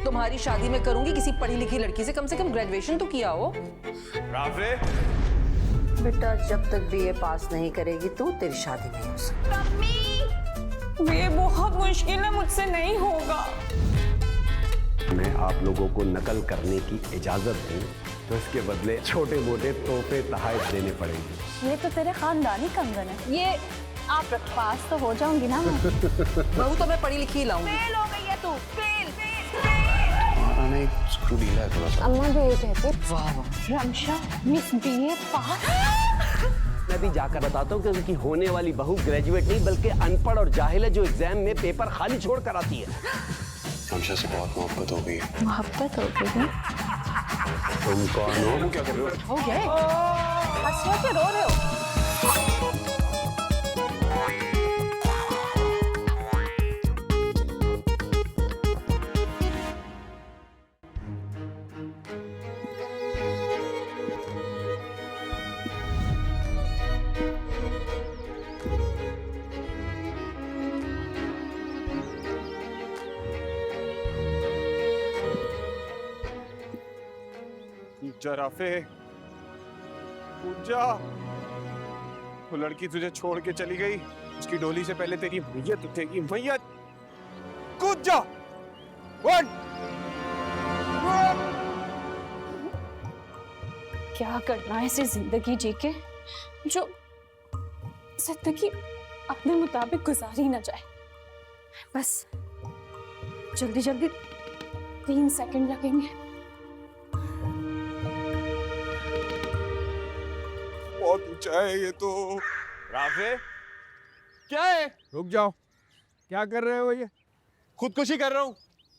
तुम्हारी शादी में करूंगी किसी पढ़ी लिखी लड़की से कम ग्रेजुएशन तो किया हो। राफे बेटा जब तक बीए पास नहीं करेगी तू तेरी शादी नहीं हो सकती। ये बहुत मुश्किल है, मुझसे नहीं होगा। मैं आप लोगों को नकल करने की इजाजत दूं तो इसके बदले छोटे मोटे तोहफे तोहफे देने पड़ेंगे। ये तो तेरे खानदानी कंगन है। ये आप पास तो हो जाऊंगी ना मैं। बहू तो मैं पढ़ी लिखी लाऊंगी। फेल हो गई है तू, फेल। हमारा एक स्क्रू ढीला है थोड़ा सा। अम्मा भी ये कहते। वाह रमशा मिस बीए पास। मैं भी जाकर बताता हूँ कि उनकी होने वाली बहू ग्रेजुएट नहीं बल्कि अनपढ़ और जाहिल है जो एग्जाम में पेपर खाली छोड़ कर आती है। रमशा से बहुत मोहब्बत हो गई है। मोहब्बत हो गई है? तुम कौन हो? क्या कर रहे हो? हो गए? हंस के रो रहे हो? राफे कूद जा। वो लड़की तुझे छोड़ के चली गई, उसकी डोली से पहले तेरी मैयत उठेगी। मैयत कूद जा। क्या करना है ऐसी जिंदगी जी के जो जिंदगी अपने मुताबिक गुजारी ना जाए। बस जल्दी जल्दी 3 सेकंड लगेंगे। बहुत ऊंचा है ये तो। राफे क्या है? रुक जाओ, क्या कर रहे हो ये? खुदकुशी कर रहा हूँ।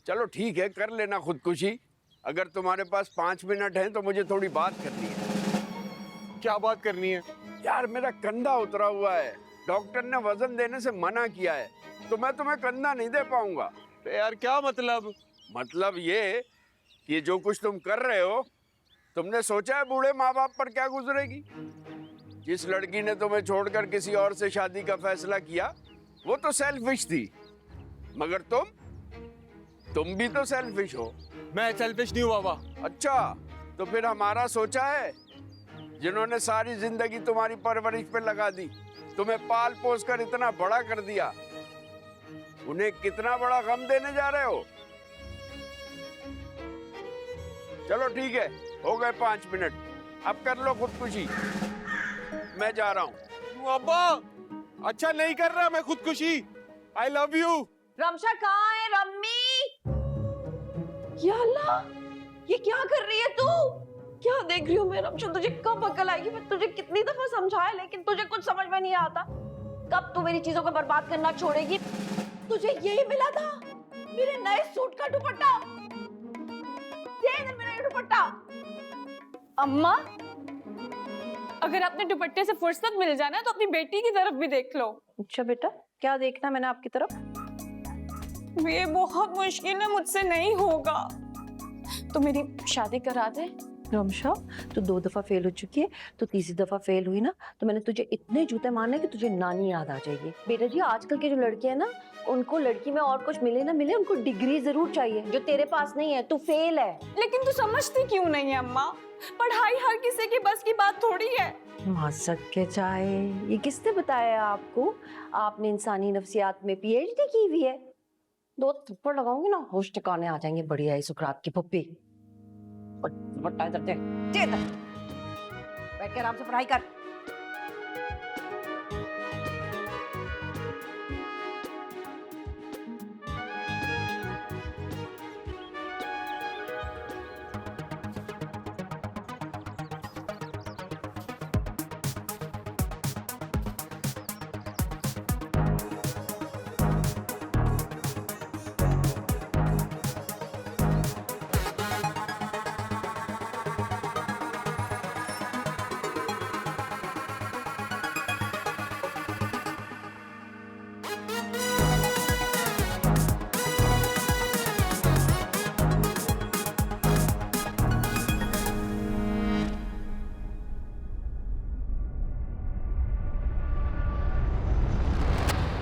चलो ठीक है, कर लेना खुदकुशी। अगर तुम्हारे पास 5 मिनट हैं तो मुझे थोड़ी बात करनी है। क्या बात करनी है? यार मेरा कंधा उतरा हुआ है, डॉक्टर ने वजन देने से मना किया है, तो मैं तुम्हें कंधा नहीं दे पाऊंगा। तो यार क्या मतलब? मतलब ये कि जो कुछ तुम कर रहे हो, तुमने सोचा है बूढ़े माँ बाप पर क्या गुजरेगी? जिस लड़की ने तुम्हें छोड़कर किसी और से शादी का फैसला किया वो तो सेल्फिश थी, मगर तुम भी तो सेल्फिश हो। मैं सेल्फिश नहीं हूँ बाबा। अच्छा, तो फिर हमारा सोचा है? जिन्होंने सारी जिंदगी तुम्हारी परवरिश पे लगा दी, तुम्हें पाल पोस कर इतना बड़ा कर दिया, उन्हें कितना बड़ा गम देने जा रहे हो? चलो ठीक है, हो गए 5 मिनट, अब कर लो खुदकुशी। मैं जा रहा हूँ। बाबा अच्छा नहीं कर रहा मैं खुदकुशी। I love you. रमशा कहाँ है? रम्मी, या अल्लाह, ये क्या कर रही है तू? क्या देख रही हूँ मैं? रमशा तुझे कब अकल आएगी? मैं तुझे कितनी दफा समझाया लेकिन तुझे कुछ समझ में नहीं आता। कब तू मेरी चीजों को बर्बाद करना छोड़ेगी? तुझे यही मिला था, मेरे नए सूट का दुपट्टा। दे इधर मेरा ये दुपट्टा। अम्मा अगर अपने दुपट्टे से फुर्सत मिल जाए ना तो अपनी बेटी की तरफ भी देख लो। अच्छा बेटा, क्या देखना मैंने आपकी तरफ? ये बहुत मुश्किल है, मुझसे नहीं होगा। तो मेरी शादी करा दे। रमशा तू 2 दफा फेल हो चुकी है, तो तीसरी दफा फेल हुई ना तो मैंने तुझे इतने जूते मारने कि तुझे नानी याद आ जाएगी। बेटा जी आजकल के जो लड़के हैं ना, उनको लड़की में और कुछ मिले ना मिले, उनको डिग्री जरूर चाहिए, जो तेरे पास नहीं है। तू फेल है। लेकिन तू समझती क्यों नहीं है अम्मा? पढ़ाई हर किसी की बस की बात थोड़ी है। मसक के चाहे, ये किसने बताया आपको? आपने इंसानी नफ्सियात में PhD की हुई है। 2 थप्पड़ लगाऊंगी ना, होश ठिकाने आ जाएंगे। बढ़िया है सुकरात की पुप्पी। बैठ के आराम से पढ़ाई कर।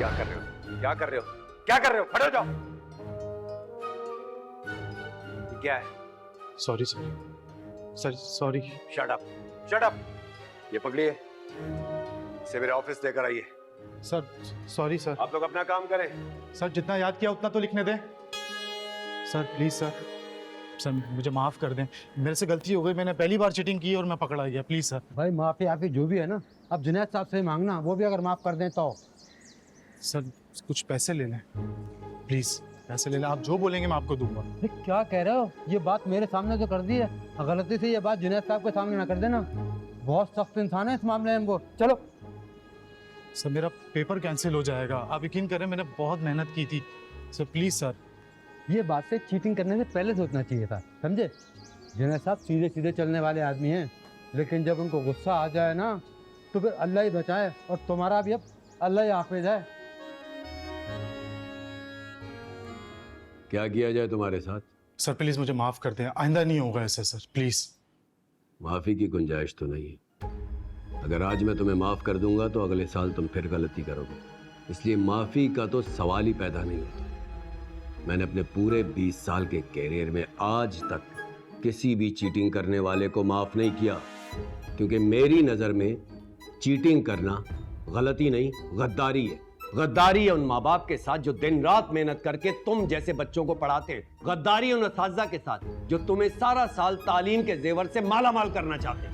क्या कर रहे हो? क्या कर रहे हो? क्या कर रहे हो? खड़े हो जाओ। ये क्या है? Sorry sir sorry. Shut up, shut up. ये पकड़िए, इसे मेरे ऑफिस लेकर आइए। Sir sorry sir. आप लोग अपना काम करें। सर जितना याद किया उतना तो लिखने दें। सर प्लीज सर मुझे माफ कर दें, मेरे से गलती हो गई, मैंने पहली बार चीटिंग की और मैं पकड़ा गया, प्लीज सर। भाई माफी आपकी जो भी है ना, अब जुनैद साहब से मांगना, वो भी अगर माफ कर दें तो। सर कुछ पैसे ले लें प्लीज, पैसे ले लें, आप जो बोलेंगे मैं आपको दूंगा। ये क्या कह रहे हो? ये बात मेरे सामने तो कर दी है, गलती से ये बात जुनैद साहब के सामने ना कर देना। बहुत सख्त इंसान है इस मामले में वो। चलो सर मेरा पेपर कैंसिल हो जाएगा, आप यकीन करें मैंने बहुत मेहनत की थी सर, प्लीज सर। ये बात से चीटिंग करने से पहले सोचना चाहिए था, समझे? जुनैद साहब सीधे सीधे चलने वाले आदमी हैं, लेकिन जब उनको गुस्सा आ जाए ना तो फिर अल्लाह ही बचाए, और तुम्हारा भी अब अल्लाह ही हाफिज है। क्या किया जाए तुम्हारे साथ? सर प्लीज मुझे माफ कर दें, आइंदा नहीं होगा ऐसा सर, प्लीज। माफी की गुंजाइश तो नहीं है। अगर आज मैं तुम्हें माफ कर दूंगा तो अगले साल तुम फिर गलती करोगे, इसलिए माफी का तो सवाल ही पैदा नहीं होता। मैंने अपने पूरे 20 साल के कैरियर में आज तक किसी भी चीटिंग करने वाले को माफ नहीं किया, क्योंकि मेरी नजर में चीटिंग करना गलती नहीं, गद्दारी है। गद्दारी है उन माँ बाप के साथ जो दिन रात मेहनत करके तुम जैसे बच्चों को पढ़ाते हैं। गद्दारी है उन असातिज़ा के साथ जो तुम्हें सारा साल तालीम के जेवर से माला माल करना चाहते हैं।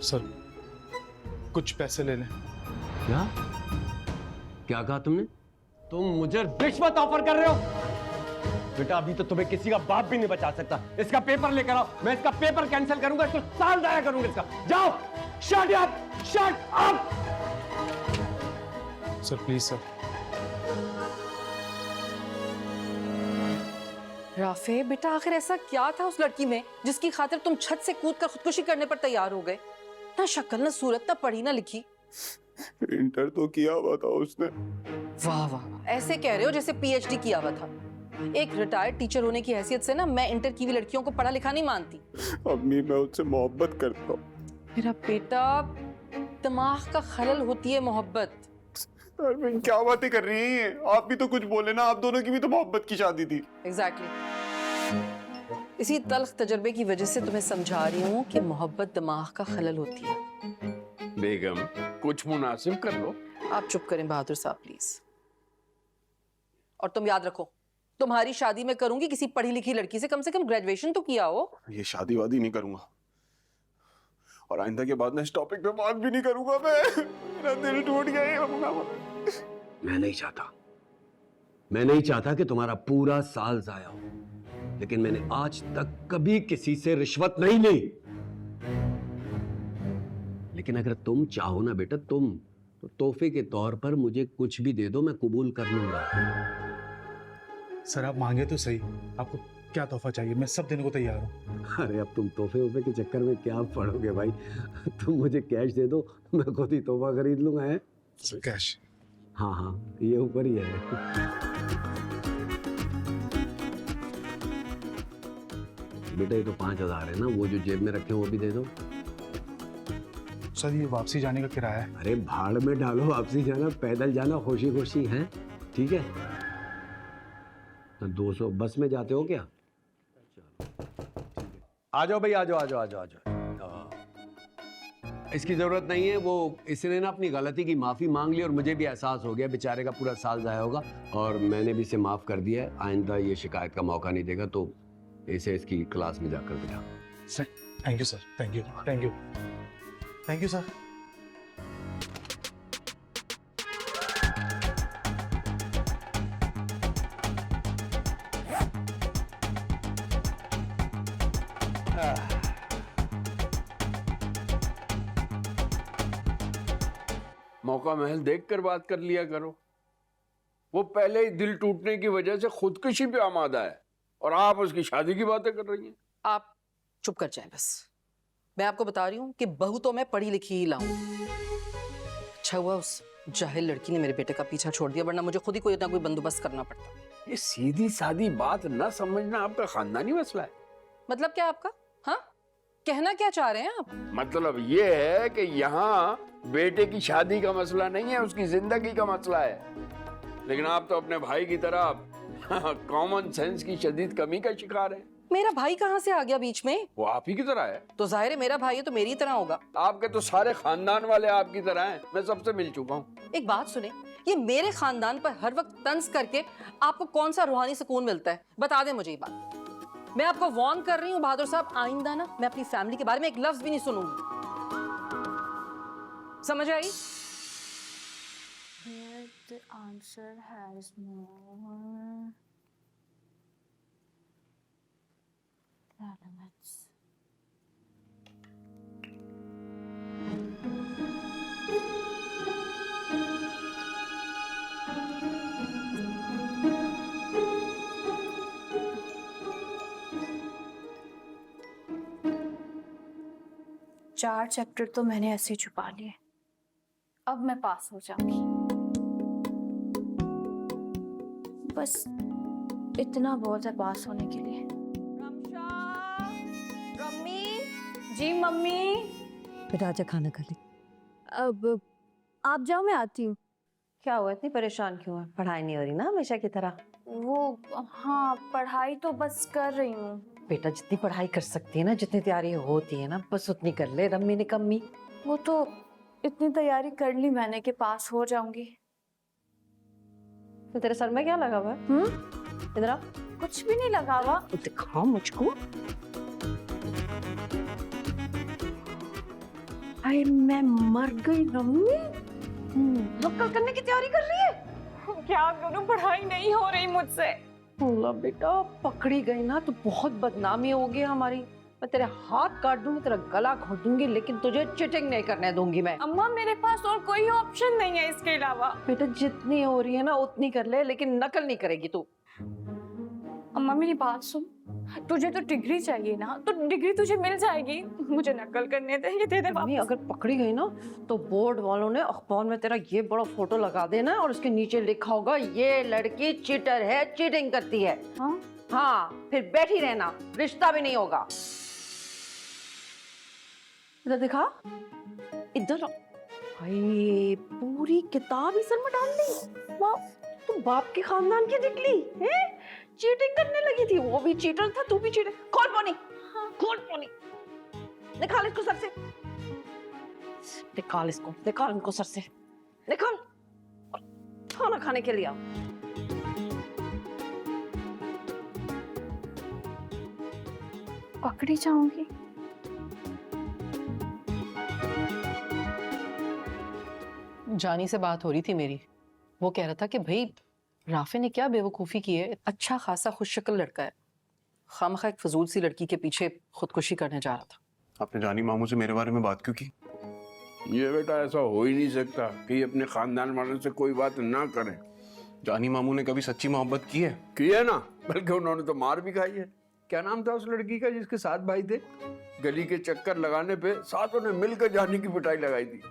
सर कुछ पैसे ले लें। क्या क्या कहा तुमने? तुम मुझे रिश्वत ऑफर कर रहे हो? बेटा अभी तो तुम्हें किसी का बाप भी नहीं बचा सकता। इसका पेपर लेकर आओ, मैं इसका पेपर कैंसिल करूंगा, इसको साल जाया करूंगा इसका। जाओ, shut up, shut up. Sir please sir. Rafe बेटा, आखिर ऐसा क्या था उस लड़की में जिसकी खातिर तुम छत से कूद कर खुदकुशी करने पर तैयार हो गए? ना शक्ल, ना सूरत, ना पढ़ी, ना लिखी। इंटर तो किया हुआ था उसने। वाह वाह, ऐसे कह रहे हो जैसे पीएचडी किया हुआ था। एक रिटायर्ड टीचर होने की हैसियत से ना मैं इंटर की हुई लड़कियों को पढ़ा लिखा नहीं मानती। अम्मी मैं उससे मोहब्बत करता हूँ। मेरा बेटा, दिमाग का खलल होती है मोहब्बत। अरे क्या बातें कर रही हैं? आप भी तो कुछ बोले ना, आप दोनों की भी तो मोहब्बत की शादी थी। एग्जैक्टली। इसी तल्ख तजर्बे की वजह से तुम्हें समझा रही हूँ कि मोहब्बत दिमाग का खलल होती है। बेगम कुछ मुनासिब कर लो। आप चुप करें बहादुर साहब प्लीज। और तुम याद रखो, तुम्हारी शादी मैं करूंगी किसी पढ़ी लिखी लड़की से कम ग्रेजुएशन तो किया हो। ये शादी वादी नहीं करूंगा, और आइंदा के बाद मैं इस टॉपिक पे बात भी नहीं करूंगा। मेरा दिल टूट गया। मैं नहीं चाहता कि तुम्हारा पूरा साल जाया हो, लेकिन मैंने आज तक कभी किसी से रिश्वत नहीं ली। लेकिन अगर तुम चाहो ना बेटा, तुम तो तोहफे के तौर पर मुझे कुछ भी दे दो, मैं कबूल कर लूंगा। सर आप मांगे तो सही, आपको क्या तोहफा चाहिए? मैं सब देने को तैयार हूँ। अरे अब तुम तोहफे वोफे के चक्कर में क्या पड़ोगे भाई? तुम मुझे कैश दे दो, मैं खुद ही तोहफा खरीद लूंगा। है कैश? हाँ हाँ, ये ऊपर ही है। बेटा ये तो 5,000 है ना, वो जो जेब में रखे वो भी दे दो। सर ये वापसी जाने का किराया है। अरे भाड़ में डालो, वापसी जाना, पैदल जाना, खुशी खुशी है, ठीक है? तो 200 बस में जाते हो क्या? आ जाओ भाई, आ जाओ आ जाओ आ जाओ आ जाओ। इसकी जरूरत नहीं है, वो इसने ना अपनी गलती की माफी मांग ली और मुझे भी एहसास हो गया बेचारे का पूरा साल जाया होगा, और मैंने भी इसे माफ कर दिया है। आइंदा ये शिकायत का मौका नहीं देगा, तो इसे इसकी क्लास में जाकर बिठा। Sir thank you sir, thank you thank you thank you sir. मौका महल देखकर बात कर लिया करो। वो पहले ही दिल टूटने की वजह से खुदकुशी पे आमादा है, और आप उसकी शादी की बातें कर रही हैं। आप चुप कर जाएं बस। मैं आपको बता रही हूँ कि बहू तो मैं पढ़ी लिखी ही लाऊं। अच्छा हुआ उस जाहिल लड़की ने मेरे बेटे का पीछा छोड़ दिया, वरना मुझे खुद ही कोई ना कोई बंदोबस्त करना पड़ता। ये सीधी सादी बात न समझना आपका खानदानी मसला है। मतलब क्या आपका? हाँ, कहना क्या चाह रहे हैं आप? मतलब ये है कि यहाँ बेटे की शादी का मसला नहीं है, उसकी जिंदगी का मसला है। लेकिन आप तो अपने भाई की तरह कॉमन सेंस की शदीद कमी का शिकार हैं। मेरा भाई कहाँ से आ गया बीच में? वो आप ही की तरह है। तो जाहिर है मेरा भाई है तो मेरी तरह होगा। आपके तो सारे खानदान वाले आपकी तरह हैं, मैं सबसे मिल चुका हूँ। एक बात सुने, ये मेरे खानदान पर हर वक्त तंज करके आपको कौन सा रूहानी सुकून मिलता है? बता दे मुझे ये बात। मैं आपको वार्न कर रही हूँ बहादुर साहब, आइंदा ना मैं अपनी फैमिली के बारे में एक लफ्ज भी नहीं सुनूंगी। समझ आई? The answer has more relevance. चार चैप्टर तो मैंने ऐसे ही छुपा लिए। अब मैं पास हो जाऊंगी। बस इतना बहुत है पास होने के लिए। रम्मी, जी मम्मी। बेटा आजा खाना खा ले। अब आप जाओ, मैं आती हूँ। क्या हुआ, इतनी परेशान क्यों है? पढ़ाई नहीं हो रही ना हमेशा की तरह? वो हाँ, पढ़ाई तो बस कर रही हूँ। बेटा जितनी पढ़ाई कर सकती है ना, जितनी तैयारी होती है ना, बस उतनी कर ले। रम्मी ने कमी। वो तो इतनी तैयारी कर ली मैंने कि पास हो जाऊंगी। तो तेरे सर में क्या लगा हुआ है? इधर आ। कुछ भी नहीं लगा हुआ। दिखा मुझको। हाय मैं मर गई रम्मी। नकल करने की तैयारी कर रही है। क्या करूं, पढ़ाई नहीं हो रही मुझसे। बोला बेटा पकड़ी गई ना तो बहुत बदनामी होगी हमारी। मैं तेरे हाथ काट दूंगी, तेरा गला घोट दूंगी, लेकिन तुझे चीटिंग नहीं करने दूंगी मैं। अम्मा मेरे पास और कोई ऑप्शन नहीं है इसके अलावा। बेटा जितनी हो रही है ना उतनी कर ले, लेकिन नकल नहीं करेगी तू। अम्मा मेरी बात सुन, तुझे तो डिग्री चाहिए ना, तो डिग्री तुझे मिल जाएगी। मुझे नकल करने दे, ये दे दे मम्मी वापस। अगर पकड़ी गई ना तो बोर्ड वालों ने अखबार में तेरा ये बड़ा फोटो लगा देना और उसके नीचे लिखा होगा ये लड़की चीटर है, चीटिंग करती है। हाँ? हाँ, फिर बैठी रहना, रिश्ता भी नहीं होगा। इधर दिखा, इधर। भाई पूरी किताब ही सर में डाल दी। वाह, तू बाप के खानदान की निकली है? चीटिंग करने लगी थी, वो भी चीटर था, तू भी चीटर। खोल पानी, खोल पानी, निकाल इसको सर से, निकाल इसको, निकाल इनको सर से, निकाल। खाना खाने के लिए आओ। पकड़ी जाऊंगी। जानी से बात हो रही थी मेरी, वो कह रहा था कि भाई राफे ने क्या बेवकूफ़ी की है, अच्छा खासा खुशशक्ल लड़का है, खामखा एक फजूल सी लड़की के पीछे खुदकुशी करने जा रहा था। आपने जानी मामू से मेरे बारे में बात क्यों की? ये बेटा ऐसा हो ही नहीं सकता कि अपने खानदान वालों से कोई बात ना करें। जानी मामू ने कभी सच्ची मोहब्बत की है? की है ना, बल्कि उन्होंने तो मार भी खाई है। क्या नाम था उस लड़की का जिसके 7 भाई थे? गली के चक्कर लगाने पे सातों ने मिलकर जानी की पिटाई लगाई थी।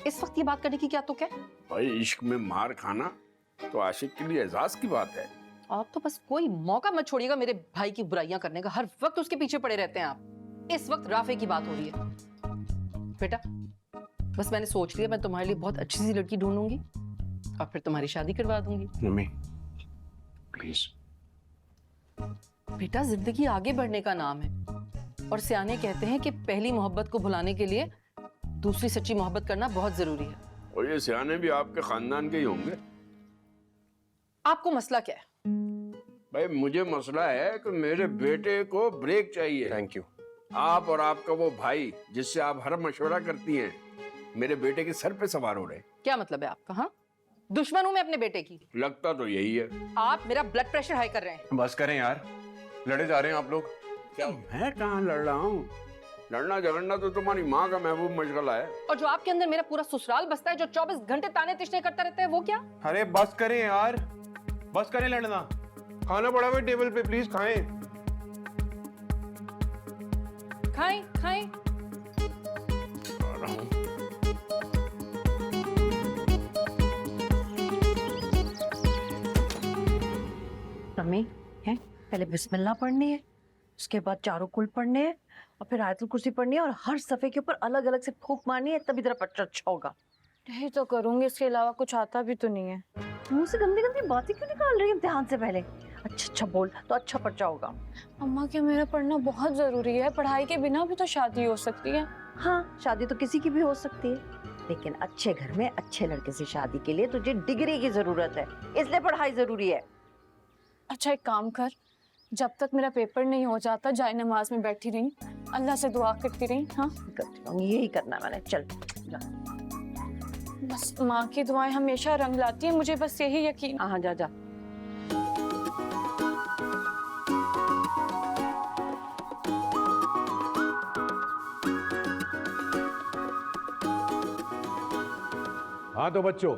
इस वक्त ये बात करने की क्या तो क्या? भाई इश्क में मार खाना तो आशिक के लिए एजाज की बात है। आप तो बस कोई मौका मत छोड़िएगा मेरे भाई की बुराइयां करने का, हर वक्त उसके पीछे पड़े रहते हैं आप। इस वक्त राफे की बात हो रही है। बेटा बस मैंने सोच लिया, मैं तुम्हारे लिए बहुत अच्छी सी लड़की ढूंढूंगी और फिर तुम्हारी शादी करवा दूंगी। Mummy please. बेटा जिंदगी आगे बढ़ने का नाम है और सियाने कहते हैं कि पहली मोहब्बत को भुलाने के लिए दूसरी सच्ची मोहब्बत करना बहुत जरूरी है। और ये सियाने भी आपके खानदान के ही होंगे। आपको मसला क्या है? भाई मुझे मसला है कि मेरे बेटे को ब्रेक चाहिए। Thank you. आप और आपका वो भाई जिससे आप हर मशवरा करती हैं, मेरे बेटे के सर पे सवार हो रहे। क्या मतलब है आपका? हाँ, दुश्मन हूं मैं अपने बेटे की? लगता तो यही है। आप मेरा ब्लड प्रेशर हाई कर रहे हैं। बस करें यार, लड़े जा रहे हैं आप लोग। क्या मैं कहाँ लड़ रहा हूँ? लड़ना झगड़ना तो तुम्हारी माँ का महबूब मशगला है। और जो आपके अंदर मेरा पूरा ससुराल बसता है, जो 24 घंटे ताने तिश्ने करता रहता है, वो क्या? अरे बस करें यार, बस करें लड़ना। खाना पड़ा हुआ टेबल पे, प्लीज खाएं। खाएं खाएं। रम्मी है, पहले बिस्मिल्लाह पढ़नी है, उसके बाद चारों कुल पढ़ने हैं और फिर आयतुल कुर्सी पढ़नी है और हर सफ़े के ऊपर अलग अलग से फूंक मारनी है, तभी तेरा बच्चा अच्छा होगा। यही तो करूंगी, इसके अलावा कुछ आता भी तो नहीं है। मुंह से गंदी गंदी बातें क्यों निकाल रही है इम्तिहान से पहले? अच्छा अच्छा बोल तो अच्छा बच्चा होगा। अम्मा, क्या मेरा पढ़ना बहुत जरूरी है? पढ़ाई के बिना भी तो शादी हो सकती है। हाँ, शादी तो किसी की भी हो सकती है, लेकिन अच्छे घर में अच्छे लड़के से शादी के लिए तुझे डिग्री की जरूरत है, इसलिए पढ़ाई जरूरी है। अच्छा एक काम कर, जब तक मेरा पेपर नहीं हो जाता जाए नमाज में बैठी रही, अल्लाह से दुआ करती रही। हाँ करती रहूंगी, यही करना है मैंने। चल जा। बस माँ की दुआएं हमेशा रंग लाती है, मुझे बस यही यकीन। हाँ जा जा। हाँ तो बच्चों,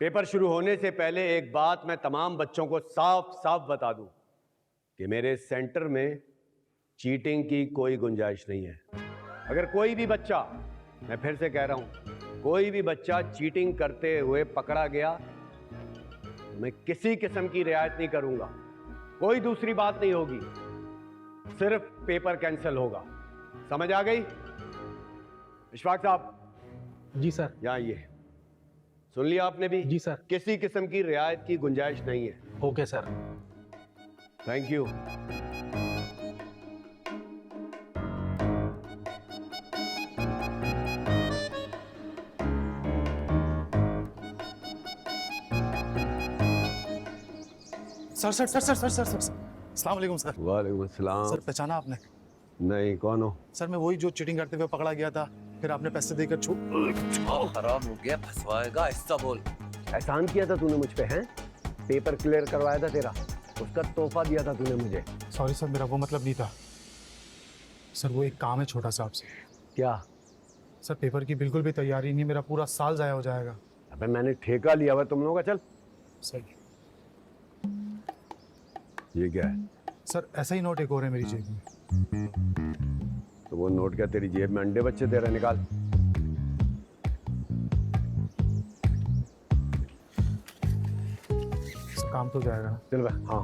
पेपर शुरू होने से पहले एक बात मैं तमाम बच्चों को साफ साफ बता दूं कि मेरे सेंटर में चीटिंग की कोई गुंजाइश नहीं है। अगर कोई भी बच्चा, मैं फिर से कह रहा हूं, कोई भी बच्चा चीटिंग करते हुए पकड़ा गया तो मैं किसी किस्म की रियायत नहीं करूंगा। कोई दूसरी बात नहीं होगी, सिर्फ पेपर कैंसिल होगा। समझ आ गई? इशफाक साहब जी सर। यहाँ ये सुन लिया आपने भी? जी सर। किसी किस्म की रियायत की गुंजाइश नहीं है। Okay sir. Thank you. Sir sir sir sir sir sir sir अस्सलाम वालेकुम सर। वालेकुम अस्सलाम। सर पहचाना आपने? नहीं, कौन हो? सर मैं वही जो चीटिंग करते हुए पकड़ा गया था, फिर आपने पैसे देकर खराब हो गया, फंसवाएगा, ऐसा बोल। एहसान किया था तूने मुझ पे, हैं? पेपर क्लियर करवाया था तेरा, उसका तोहफा दिया था तूने मुझे। सॉरी सर, मेरा वो मतलब नहीं था सर। वो एक काम है छोटा सा आपसे। क्या? सर पेपर की बिल्कुल भी तैयारी नहीं है, मेरा पूरा साल जाया हो जाएगा। अबे मैंने ठेका लिया हुआ तुम लोगों का। चल। सर ये क्या है? सर ऐसा ही नोट एक और है मेरी जेब में। तो वो नोट क्या तेरी जेब में अंडे बच्चे दे रहा? निकाल। काम तो जाएगा ना? चल बे। हाँ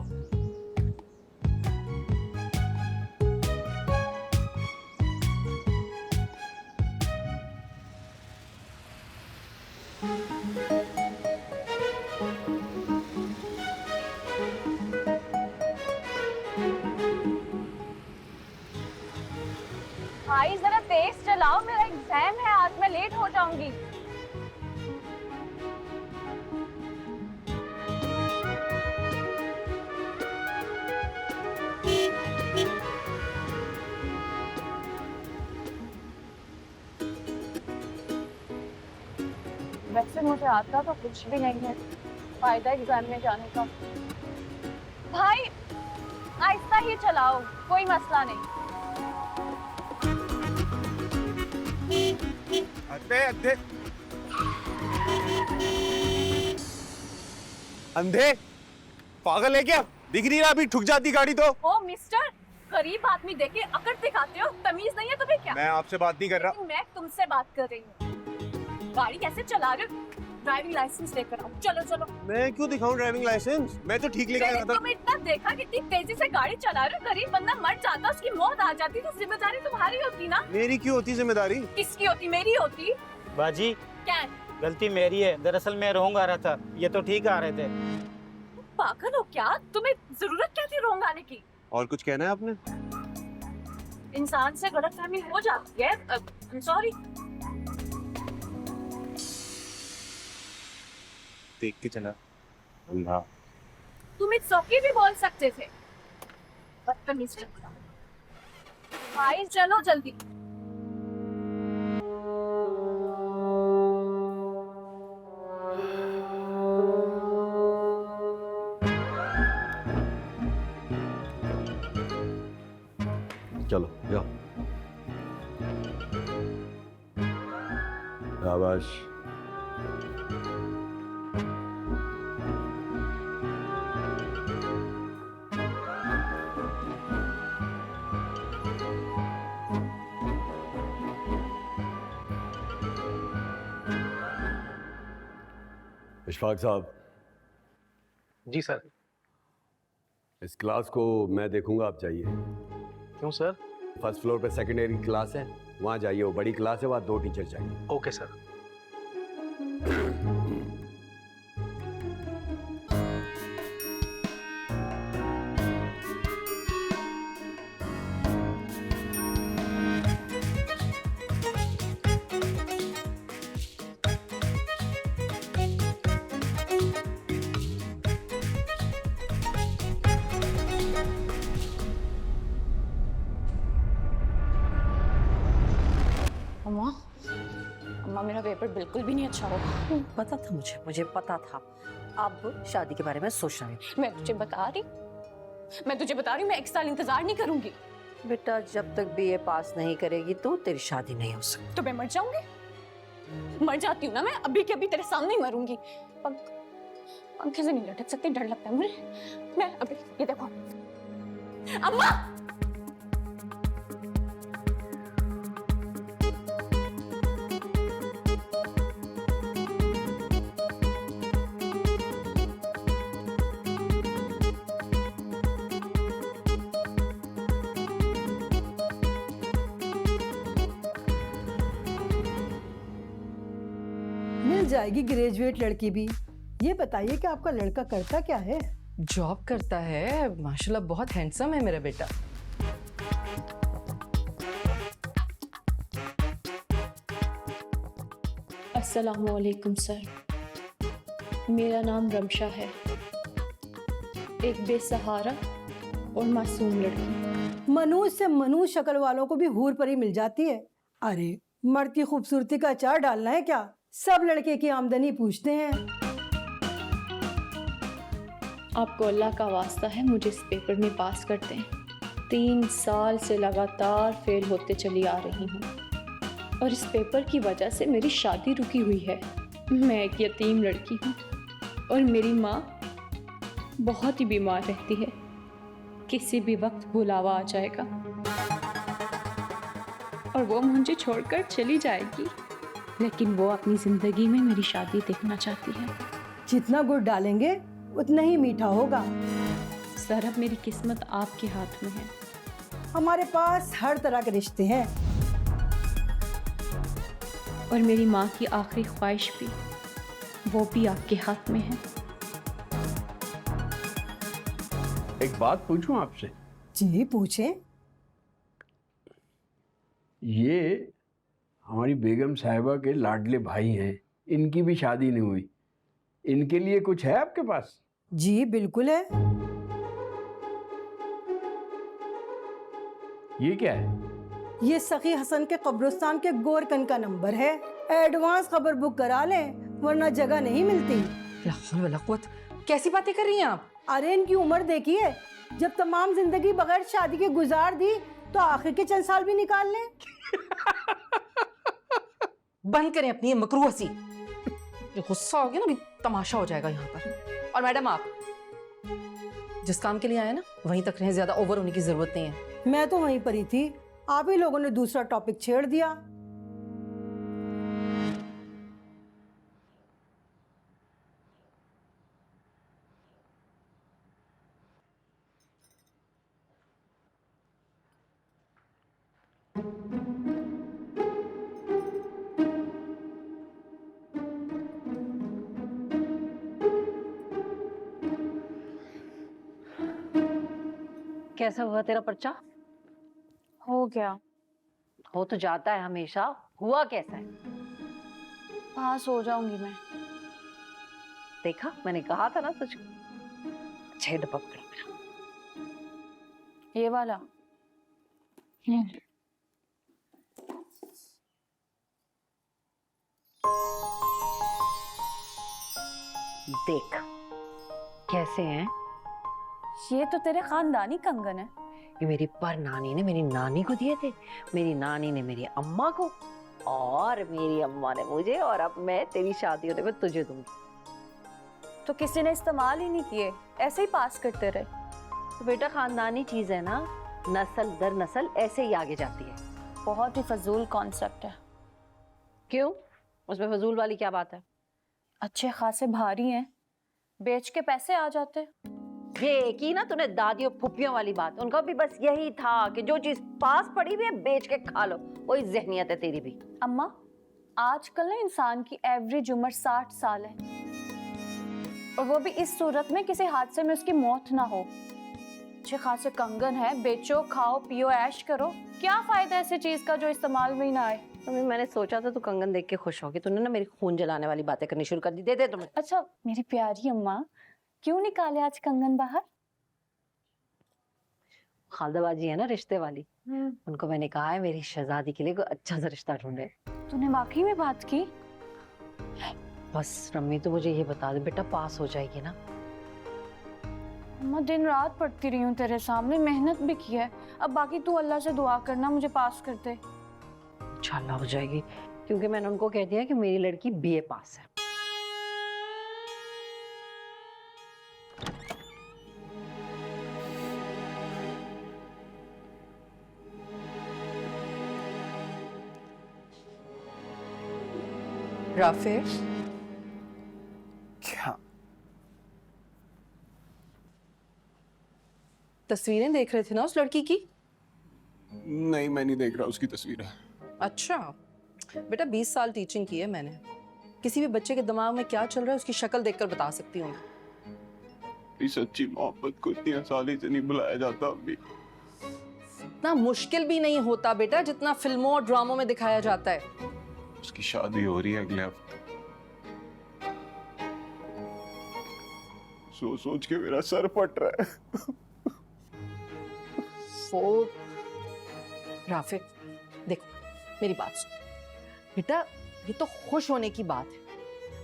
भाई जरा तेज चलाओ, मेरा एग्जाम है आज, मैं लेट हो जाऊंगी। वैसे मुझे आता तो कुछ भी नहीं है, फायदा एग्जाम में जाने का। भाई आहिस्ता ही चलाओ, कोई मसला नहीं। अंधे अंधे अंधे पागल है क्या? दिख नहीं रहा? अभी ठुक जाती गाड़ी तो। ओ मिस्टर, गरीब आदमी देखे अकड़ दिखाते हो, तमीज नहीं है तुम्हें क्या? मैं आपसे बात नहीं कर रहा। लेकिन मैं तुमसे बात कर रही हूँ। गाड़ी कैसे चला रहे हो? ड्राइविंग लाइसेंस लेकर आओ। चलो चलो। मैं क्यों दिखाऊं ड्राइविंग लाइसेंस? मैं तो ठीक लेके आया था। तुम इतना देखा कितनी तेजी से गाड़ी चला रहे हो, गरीब बंदा मर जाता, उसकी मौत आ जाती तो जिम्मेदारी तुम्हारी होती ना। मेरी क्यों होती जिम्मेदारी? किसकी होती? मेरी होती। बाजी क्या? गलती मेरी है, दरअसल मैं रोंग आ रहा था, ये तो ठीक आ रहे थे। पागल हो क्या? तुम्हें जरूरत क्या थी रोंग आने की? और कुछ कहना है आपने? इंसान से गलतफहमी हो जाती है। सॉरी। देख के चला। तुम इस सौकी भी बोल सकते थे। बदतमीज लड़का। भाई चलो जल्दी। चलो जाओ। शाबाश। इशफाक साहब। जी सर। इस क्लास को मैं देखूंगा, आप जाइए। क्यों सर? फर्स्ट फ्लोर पे सेकेंडरी क्लास है, वहाँ जाइए। वो बड़ी क्लास है, वहाँ 2 टीचर चाहिए। Okay sir. अम्मा, अम्मा मेरा पेपर बिल्कुल भी नहीं अच्छा होगा। पता था मुझे पता था। अब शादी के बारे में सोचना नहीं। मैं तुझे बता रही मैं 1 साल इंतजार नहीं करूंगी। बेटा जब तक बीए पास नहीं करेगी तो तेरी शादी नहीं हो सकती। तो मैं मर जाऊंगी? मर जाती हूँ ना मैं, अभी के अभी तेरे सामने ही मरूंगी। पंखे से नहीं लटक सकती, डर लगता है मुझे। मैं अभी, ये देखो अम्मा। मिल जाएगी ग्रेजुएट लड़की भी। ये बताइए कि आपका लड़का करता क्या है? जॉब करता है माशाल्लाह, बहुत हैंडसम है मेरा बेटा। अस्सलामुअलैकुम सर, मेरा नाम रमशा है, एक बेसहारा और मासूम लड़की। मनुष्य से मनुष्य शक्ल वालों को भी हूर परी मिल जाती है। अरे मर्द की खूबसूरती का अचार डालना है क्या? सब लड़के की आमदनी पूछते हैं। आपको अल्लाह का वास्ता है, मुझे इस पेपर में पास कर दें। 3 साल से लगातार फेल होते चली आ रही हूँ और इस पेपर की वजह से मेरी शादी रुकी हुई है। मैं एक यतीम लड़की हूँ और मेरी माँ बहुत ही बीमार रहती है, किसी भी वक्त बुलावा आ जाएगा और वो मुझे छोड़कर चली जाएगी, लेकिन वो अपनी जिंदगी में मेरी शादी देखना चाहती है। जितना गुड़ डालेंगे उतना ही मीठा होगा। सर अब मेरी किस्मत आपके हाथ में है। हमारे पास हर तरह के रिश्ते हैं और मेरी माँ की आखिरी ख्वाहिश भी, वो भी आपके हाथ में है। एक बात पूछूं आपसे? जी पूछें। ये हमारी बेगम साहिबा के लाडले भाई हैं, इनकी भी शादी नहीं हुई, इनके लिए कुछ है आपके पास? जी बिल्कुल है। ये क्या है? ये सखी हसन के कब्रिस्तान के गोरकन का नंबर है। एडवांस खबर बुक करा लें वरना जगह नहीं मिलती। ला हौल वला कुव्वत, कैसी बातें कर रही हैं आप? अरे इनकी उम्र देखिए, जब तमाम जिंदगी बगैर शादी के गुजार दी तो आखिर के चंद साल भी निकाल लें। बंद करें अपनी ये मकरू हंसी। ये गुस्सा हो गया ना, अभी तमाशा हो जाएगा यहाँ पर। और मैडम आप जिस काम के लिए आए ना वहीं तक रहें, ज्यादा ओवर होने की जरूरत नहीं है। मैं तो वहीं पर ही थी, आप ही लोगों ने दूसरा टॉपिक छेड़ दिया। कैसा हुआ तेरा पर्चा? हो गया। हो तो जाता है हमेशा, हुआ कैसा है? पास हो जाऊंगी मैं। देखा, मैंने कहा था ना तुझको। अच्छा ये डब्बा पकड़ो मेरा। ये वाला देख कैसे हैं। ये तो तेरे खानदानी कंगन है। ये मेरी पर नानी ने मेरी नानी को दिए थे, मेरी नानी ने मेरी अम्मा को, और मेरी अम्मा ने मुझे, और अब मैं तेरी शादी होने में तुझे दूंगी। तो किसी ने इस्तेमाल ही नहीं किए, ऐसे ही पास करते रहे। तो बेटा खानदानी चीज है ना, नस्ल दर नस्ल ऐसे ही आगे जाती है। बहुत ही फजूल कॉन्सेप्ट है। क्यों? उसमें फजूल वाली क्या बात है? अच्छे खासे भारी हैं, बेच के पैसे आ जाते। ये की ना तूने दादी और फुप्पियों वाली बात, उनका भी बस यही था कि जो चीज पास पड़ी हुई है बेच के खा लो, वही जहनियत है तेरी भी। अम्मा, आजकल ना इंसान की एवरेज उम्र 60 साल है, और वो भी इस सूरत में किसी हादसे में उसकी मौत ना हो। अच्छे खासे कंगन है, बेचो, खाओ, पियो, ऐश करो। क्या फायदा ऐसी चीज का जो इस्तेमाल में ही ना आए। मम्मी मैंने सोचा था तू कंगन देख के खुश होगी, तूने ना मेरी खून जलाने वाली बातें करनी शुरू कर दी। दे दे तुम्हें। अच्छा मेरी प्यारी अम्मा, क्यों निकाले आज कंगन बाहर? खालदाबाजी है ना रिश्ते वाली, उनको मैंने कहा है मेरी शहजादी के लिए कोई अच्छा सा रिश्ता ढूंढे। तूने वाकई में बात की? बस रम्मी तो मुझे ये बता दे बेटा, पास हो जाएगी ना? अम्मा दिन रात पढ़ती रही हूँ तेरे सामने, मेहनत भी की है। अब बाकी तू अल्लाह से दुआ करना मुझे पास कर दे। इंशाल्लाह हो जाएगी, क्योंकि मैंने उनको कह दिया कि मेरी लड़की बीए पास है। राफे, क्या? तस्वीरें देख रहे थे ना उस लड़की की? नहीं, मैं नहीं देख रहा उसकी तस्वीरें। अच्छा बेटा, 20 साल टीचिंग की है मैंने। किसी भी बच्चे के दिमाग में क्या चल रहा है उसकी शक्ल देखकर बता सकती हूँ। इस सच्ची मोहब्बत को इतनी आसानी से नहीं बुलाया जाता अभी। इतना मुश्किल भी नहीं होता बेटा जितना फिल्मों और ड्रामों में दिखाया जाता है। उसकी शादी हो रही है अगले हफ्ते। सोच सोच के मेरा सर फट रहा है। वो राफे, देखो मेरी बात सुन बेटा, ये तो खुश होने की बात है,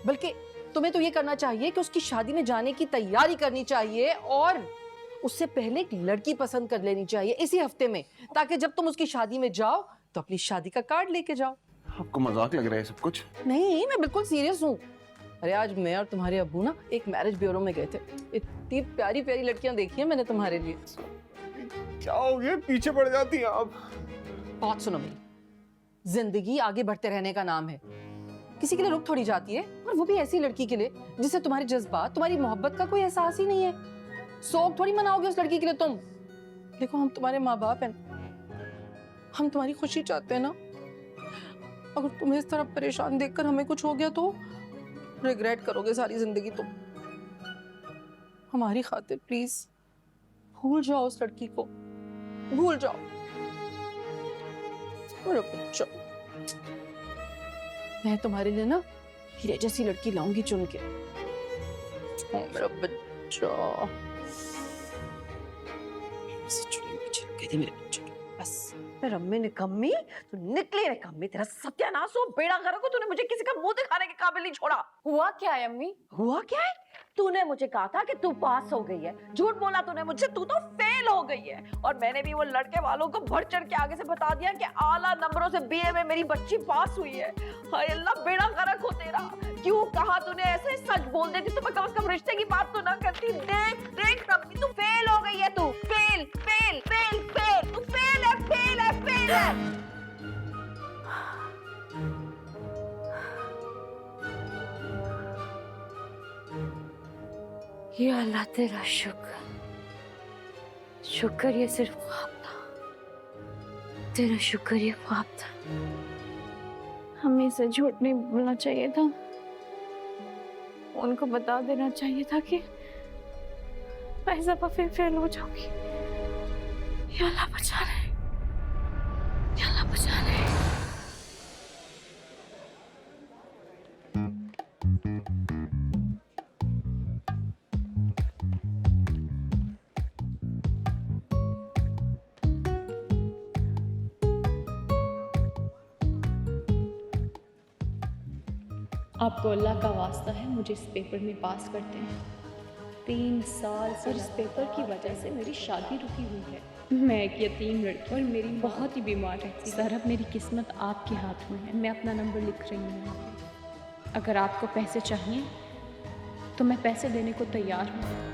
बल्कि तुम्हें तो ये करना चाहिए कि उसकी शादी में जाने की तैयारी करनी चाहिए और उससे पहले एक लड़की पसंद कर लेनी चाहिए इसी हफ्ते में, ताकि जब तुम उसकी शादी में जाओ तो अपनी शादी का कार्ड लेके जाओ। आपको मजाक लग रहा है सब कुछ? नहीं, मैं बिल्कुल सीरियस हूँ। अरे आज मैं और तुम्हारे अब्बू ना एक मैरिज ब्यूरो में गए थे, इतनी प्यारी प्यारी लड़कियां देखी हैं मैंने तुम्हारे लिए। क्या हो गया, पीछे पड़ जाती हैं आप? बहुत सुनो मेरी, जिंदगी आगे बढ़ते रहने का नाम है, किसी के लिए रुक थोड़ी जाती है, और वो भी ऐसी लड़की के लिए जिससे तुम्हारे जज्बात, तुम्हारी मोहब्बत का कोई एहसास ही नहीं है। शौक थोड़ी मनाओगे उस लड़की के लिए तुम। देखो हम तुम्हारे माँ बाप हैं, हम तुम्हारी खुशी चाहते हैं ना। अगर तुम्हें इस तरह परेशान देखकर हमें कुछ हो गया तो रिग्रेट करोगे सारी जिंदगी तुम। हमारी खातिर प्लीज भूल जाओ उस लड़की को, भूल जाओ। मेरा बच्चा, मैं तुम्हारे लिए ना हीरे जैसी लड़की लाऊंगी चुन के। मेरा बच्चा, मेरे बच्चे बस। रम्मी निकम्मी, तू निकली निकम्मी, तेरा सत्यानाश हो, बेड़ा गर्क हो, तूने मुझे किसी का मुंह दिखाने के काबिल नहीं छोड़ा। हुआ क्या है अम्मी? हुआ क्या है? तूने मुझे कहा था कि तू पास हो गई है, झूठ बोला तूने मुझसे, तू तो फेल हो गई है। और मैंने भी वो लड़के वालों को बढ़ चढ़ के आगे से बता दिया कि आला नंबरों से बीए में मेरी बच्ची पास हुई है। हाय अल्लाह, बेड़ा गर्क हो तेरा। क्यों कहा तूने ऐसे? सच बोल देती तो मैं कम से कम रिश्ते की बात तो ना करती। देख देख रम्मी, तू फेल हो गई है, तू फेल फेल फेल फेल, तू फेल है फेल है फेल है। ये अल्लाह तेरा शुक्र, शुक्र ये सिर्फ ख्वाब था, तेरा शुक्र ये ख्वाब था। हमें इसे झूठ नहीं बोलना चाहिए था, उनको बता देना चाहिए था कि मैं इस दफा फिर फेल हो जाऊंगी। या अल्लाह बचा ले, या अल्लाह बचा ले। आपको अल्लाह का वास्ता है, मुझे इस पेपर में पास करते हैं। 3 साल से इस पेपर की वजह से मेरी शादी रुकी हुई है। मैं एक यतीम लड़की और मेरी बहुत ही बीमार रहती है। सर अब मेरी किस्मत आपके हाथ में है, मैं अपना नंबर लिख रही हूँ यहाँ पे। अगर आपको पैसे चाहिए तो मैं पैसे देने को तैयार हूँ।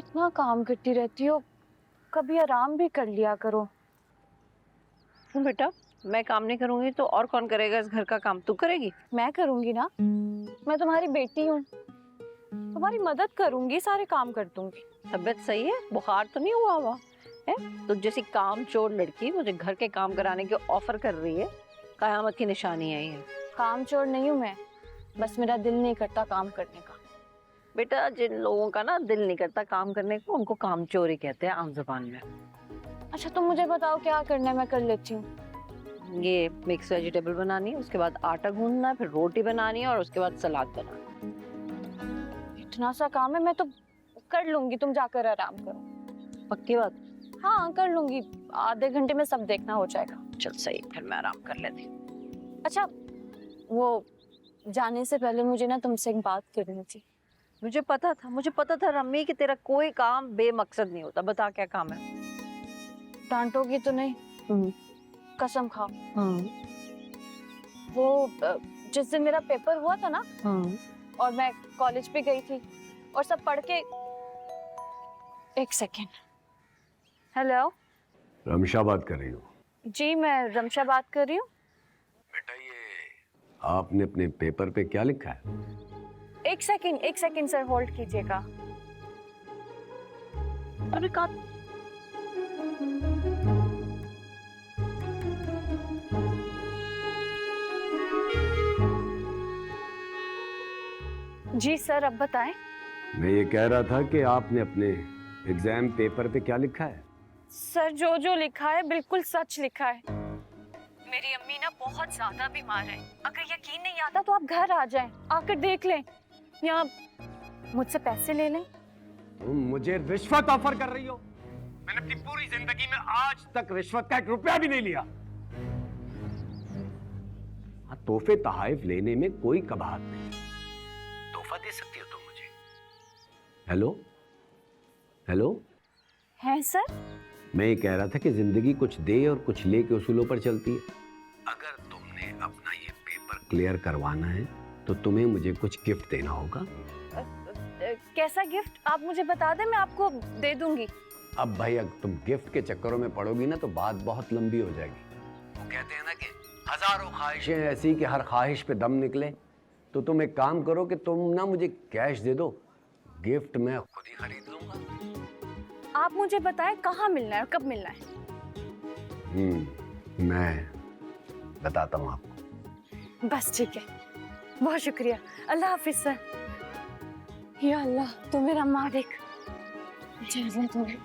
इतना काम करती रहती हो, कभी आराम भी कर लिया करो। क्यों बेटा, मैं काम नहीं करूंगी तो और कौन करेगा इस घर का काम? तू करेगी? मैं करूंगी ना, मैं तुम्हारी बेटी हूँ, तुम्हारी मदद करूंगी, सारे काम कर दूंगी। तबीयत सही है? बुखार तो नहीं हुआ है? तो जैसी काम चोर लड़की मुझे घर के काम कराने की ऑफर कर रही है, कयामत की निशानी है ये। काम चोर नहीं हूँ मैं, बस मेरा दिल नहीं करता काम करने का। बेटा, जिन लोगों का ना दिल नहीं करता काम करने को, उनको काम चोर ही कहते हैं आम जुबान में। अच्छा तुम मुझे बताओ क्या करना है, मैं कर लेती हूँ। ये मिक्स वेजिटेबल बनानी है, उसके बाद आटा गूंदना है, फिर रोटी बनानी है और उसके बाद सलाद बनाना। इतना सा काम है, मैं तो कर लूंगी, तुम जाकर आराम करो। पक्की बात? हाँ कर लूंगी, आधे घंटे में सब देखना हो जाएगा। चल सही, फिर मैं आराम कर लेती हूँ। अच्छा वो जाने से पहले मुझे ना तुमसे एक बात करनी थी। मुझे पता था रम्मी कि तेरा कोई काम बेमकसद नहीं होता। बता क्या काम है? डांटोगी तो नहीं? कसम खाओ। वो जिस दिन मेरा पेपर हुआ था ना, और मैं कॉलेज पे गई थी और सब पढ़ के, एक सेकेंड, हेलो रमशा बात कर रही हो? जी मैं रमशा बात कर रही हूँ। बेटा ये आपने अपने पेपर पे क्या लिखा है? एक सेकेंड सर, होल्ड कीजिएगा। अरे का जी सर, अब बताएं। मैं ये कह रहा था कि आपने अपने एग्जाम पेपर पे क्या लिखा है? सर जो जो लिखा है बिल्कुल सच लिखा है। मेरी अम्मी ना बहुत ज्यादा बीमार है, अगर यकीन नहीं आता तो आप घर आ जाएं, आकर देख लें या मुझसे पैसे ले लें। तुम मुझे रिश्वत ऑफर कर रही हो? मैंने अपनी पूरी जिंदगी में आज तक रिश्वत का 1 रुपया भी नहीं लिया। तोहफे तहाइफ लेने में कोई कबाहत नहीं, तोहफा दे सकती हो तुम मुझे। हेलो हेलो हैं सर? मैं ये कह रहा था कि जिंदगी कुछ दे और कुछ ले के उसूलों पर चलती है। अगर तुमने अपना ये पेपर क्लियर करवाना है तो तुम्हें मुझे कुछ गिफ्ट देना होगा। कैसा गिफ्ट आप मुझे बता दें, मैं आपको दे दूंगी। अब भाई अगर तुम गिफ्ट के चक्करों में पड़ोगी ना तो बात बहुत लंबी हो जाएगी। वो कहते हैं ना कि हजारों ख्वाहिशें ऐसी कि हर ख्वाहिश पे दम निकले। तो तुम एक काम करो कि तुम ना मुझे कैश दे दो, गिफ्ट मैं खुद ही खरीद लूंगा। आप मुझे बताएं कहाँ मिलना है और कब मिलना है। मैं बताता हूँ आपको। बस ठीक है, बहुत शुक्रिया। अल्लाह हाफिज सर। या अल्लाह, तो मेरा मालिक। तुम्हें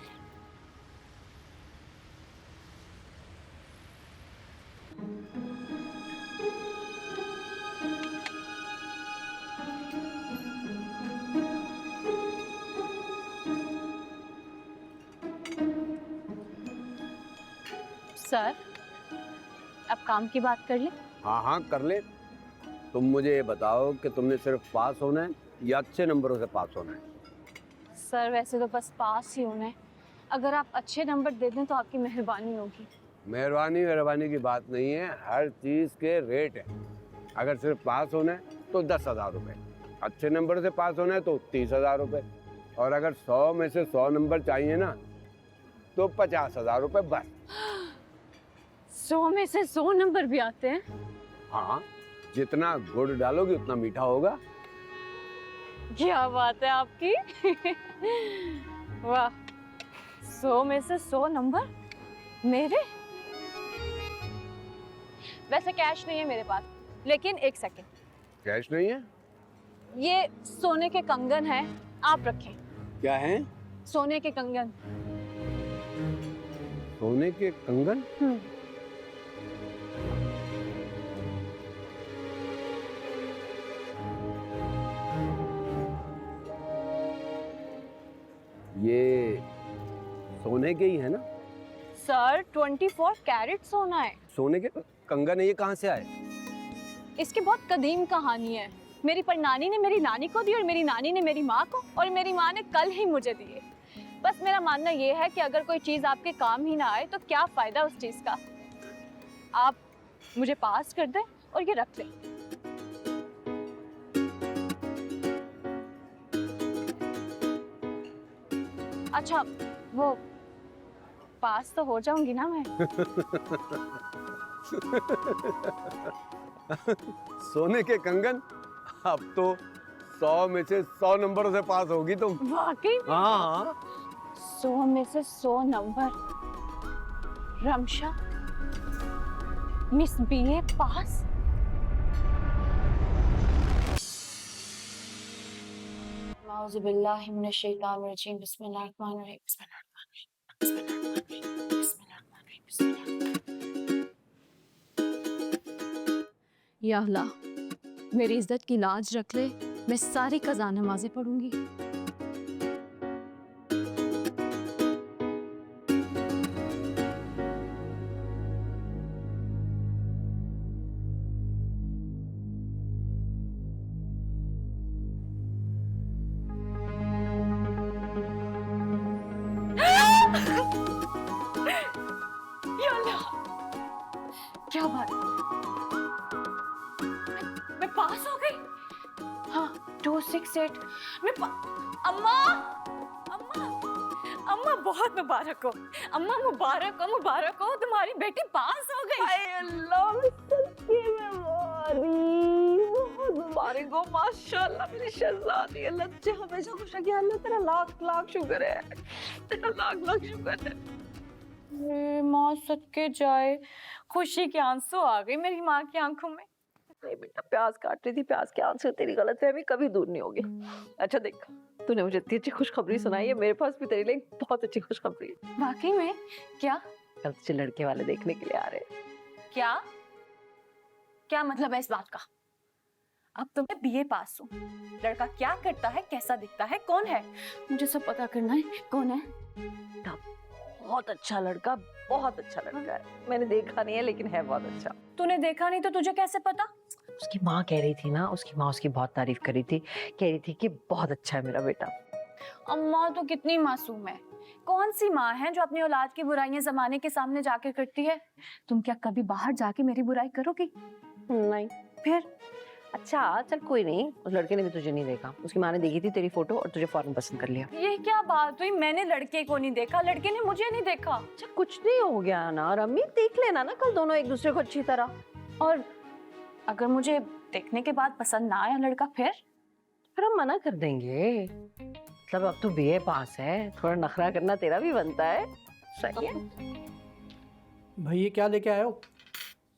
सर, अब काम की बात कर ले। हाँ हाँ कर ले। तुम मुझे ये बताओ कि तुमने सिर्फ पास होना है या अच्छे नंबरों से पास होना है? सर वैसे तो बस पास ही होना है, अगर आप अच्छे नंबर दे दें तो आपकी मेहरबानी होगी। मेहरबानी की बात नहीं है, हर चीज़ के रेट है। अगर सिर्फ पास होना है तो 10,000 रुपये, अच्छे नंबर से पास होना है तो 30,000 रुपये, और अगर 100 में से 100 नंबर चाहिए ना तो 50,000 रुपये बस। 100 में से 100 नंबर भी आते हैं? हाँ, जितना गुड़ डालोगी उतना मीठा होगा। क्या बात है आपकी। वाह, 100 में से 100 नंबर मेरे। वैसे कैश नहीं है मेरे पास, लेकिन एक सेकेंड। कैश नहीं है? ये सोने के कंगन है, आप रखें। क्या है? सोने के कंगन। सोने के कंगन? ये सोने के ही है ना? सर 24 कैरेट सोना है। सोने के कंगन है, ये कहाँ से आए? इसकी बहुत कदीम कहानी है। मेरी परनानी ने मेरी नानी को दी और मेरी नानी ने मेरी माँ को, और मेरी माँ ने कल ही मुझे दिए। बस मेरा मानना ये है कि अगर कोई चीज़ आपके काम ही ना आए तो क्या फ़ायदा उस चीज़ का। आप मुझे पास कर दें और ये रख लें। अच्छा वो पास तो हो जाऊंगी ना मैं? सोने के कंगन, अब तो 100 में से 100 नंबरों से पास होगी तुम। वाकई? हाँ। 100 में से 100 नंबर। रमशा मिस बीए पास। औज़ु बिल्लाहि मिनश शैतानिर रजीम। बिस्मिल्लाहिर्रहमानिर्रहीम। या अल्लाह, मेरी इज्जत की लाज रख ले। मैं सारी कज़ा नमाज़ें पढ़ूंगी। क्या बात, मैं पास हो गई। हाँ 268 अम्मा अम्मा अम्मा बहुत मुबारक हो। अम्मा मुबारक हो, मुबारक हो, तुम्हारी बेटी पास हो गई। अल्लाह बहुत मुबारक हो, माशाल्लाह मेरी शहजादी। अल्लाह तुझे हमेशा खुश रखे। अल्लाह तेरा लाख लाख शुक्र है, तेरा लाख लाख शुक्र है। माँ सदके जाए, खुशी के आंसू आ गई मेरी माँ की आंखों में। नहीं बेटा, प्याज काट रही थी, प्याज के आंसू। तेरी गलतफहमी कभी दूर नहीं होगी। अच्छा देख, तूने मुझे इतनी अच्छी खुशखबरी सुनाई है, मेरे पास भी तेरे लिए बहुत अच्छी खुशखबरी है। वाकई में? क्या? कल तुझे लड़के वाले देखने के लिए आ रहे हैं। क्या क्या मतलब है इस बात का? अब तो मैं बीए पास हूँ। लड़का क्या करता है, कैसा दिखता है, कौन है, मुझे सब पता करना है। कौन है? बहुत अच्छा लड़का, बहुत अच्छा लड़का है। मैंने देखा नहीं है लेकिन है बहुत अच्छा। तूने देखा नहीं तो तुझे कैसे पता? उसकी माँ कह रही थी ना, उसकी माँ उसकी बहुत तारीफ कर रही थी, कह रही थी कि बहुत अच्छा है मेरा बेटा। अम्मा तो कितनी मासूम है। कौन सी माँ है जो अपनी औलाद की बुराइयां जमाने के सामने जाके करती है? तुम क्या कभी बाहर जाके मेरी बुराई करोगी? नहीं। फिर? अच्छा चल कोई नहीं, उस लड़के ने भी तुझे नहीं देखा, उसकी माँ ने देखी थी तेरी फोटो और तुझे फौरन पसंद कर लिया। ये क्या बात हुई? मैंने लड़के को नहीं देखा, लड़के ने मुझे नहीं देखा। अच्छा कुछ नहीं हो गया ना रम्मी, देख लेना ना कल दोनों एक दूसरे को अच्छी तरह। और अगर मुझे देखने के बाद पसंद ना आया लड़का, फिर हम मना कर देंगे। मतलब अब तो बीए पास है, थोड़ा नखरा करना तेरा भी बनता है। सही है भाई। ये क्या लेके आए हो?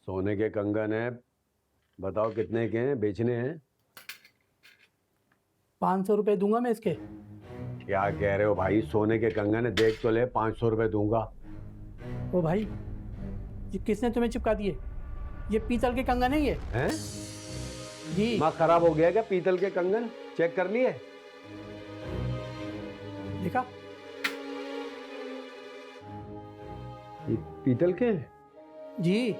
सोने के कंगन है, बताओ कितने के हैं, बेचने हैं? 500 रुपए दूंगा मैं इसके। क्या कह रहे हो भाई? सोने के कंगन है, देख तो ले। 500 रुपए दूंगा। ओ भाई, ये किसने तुम्हें चिपका दिए? ये पीतल के कंगन है ये। हैं? जी। दिमाग खराब हो गया क्या? पीतल के कंगन चेक कर लिए? देखा? ये पीतल के हैं? जी।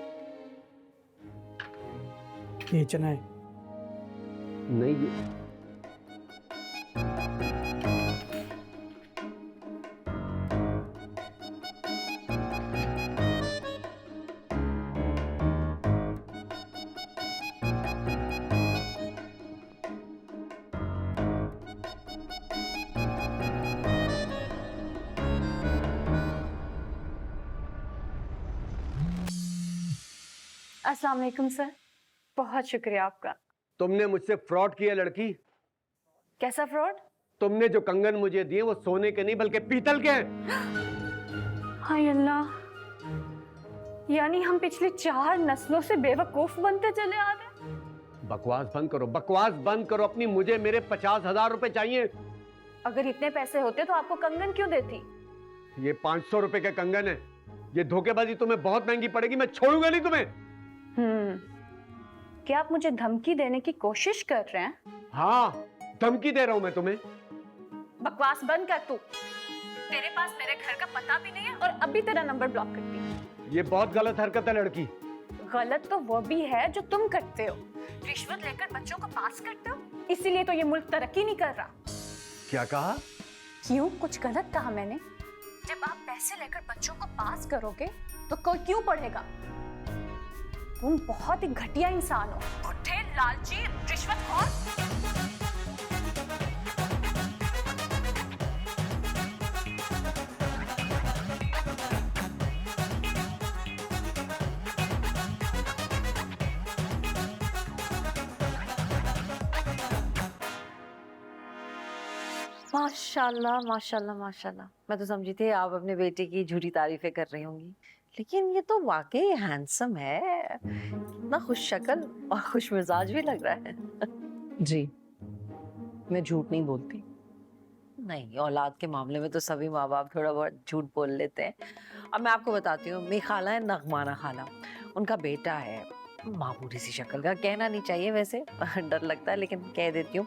बेचना है? नहीं ये अस्सलाम वालेकुम सर, बहुत शुक्रिया आपका। तुमने मुझसे फ्रॉड किया लड़की। कैसा फ्रॉड? तुमने जो कंगन मुझे दिए वो सोने के नहीं बल्कि पीतल के हैं। हाय अल्लाह, यानी हम पिछली 4 नस्लों से बेवकूफ बनते चले आ रहे हैं। बकवास बंद करो, बकवास बंद करो अपनी। मुझे मेरे 50,000 रुपए चाहिए। अगर इतने पैसे होते तो आपको कंगन क्यों देती? ये 500 रुपए का कंगन है। ये धोखेबाजी तुम्हें बहुत महंगी पड़ेगी, मैं छोड़ूंगा नहीं तुम्हें। क्या आप मुझे धमकी देने की कोशिश कर रहे हैं? हाँ, धमकी दे रहा हूं मैं तुम्हें। बकवास बंद कर तू। तेरे पास मेरे घर का पता भी नहीं है और अभी तेरा नंबर ब्लॉक करती हूँ। ये बहुत गलत हरकत है लड़की। गलत तो वो भी है जो तुम करते हो। रिश्वत लेकर बच्चों को पास करते हो, इसीलिए तो ये मुल्क तरक्की नहीं कर रहा। क्या कहा? क्यों, कुछ गलत कहा मैंने? जब आप पैसे लेकर बच्चों को पास करोगे तो कोई क्यों पढ़ेगा? तुम बहुत ही घटिया इंसान हो, गुट्ठे, लालची, रिश्वतखोर। माशाल्लाह माशाल्लाह माशाल्लाह। मैं तो समझी थी आप अपने बेटे की झूठी तारीफें कर रही होंगी, लेकिन ये तो वाकई हैंडसम है, कितना खुश शक्ल और खुश मिजाज भी लग रहा है। जी, मैं झूठ नहीं बोलती। नहीं, औलाद के मामले में तो सभी माँ बाप थोड़ा बहुत झूठ बोल लेते हैं। अब मैं आपको बताती हूँ, मेरी खाला है नगमाना खाला, उनका बेटा है मामूली सी शक्ल का, कहना नहीं चाहिए वैसे, डर लगता है लेकिन कह देती हूँ।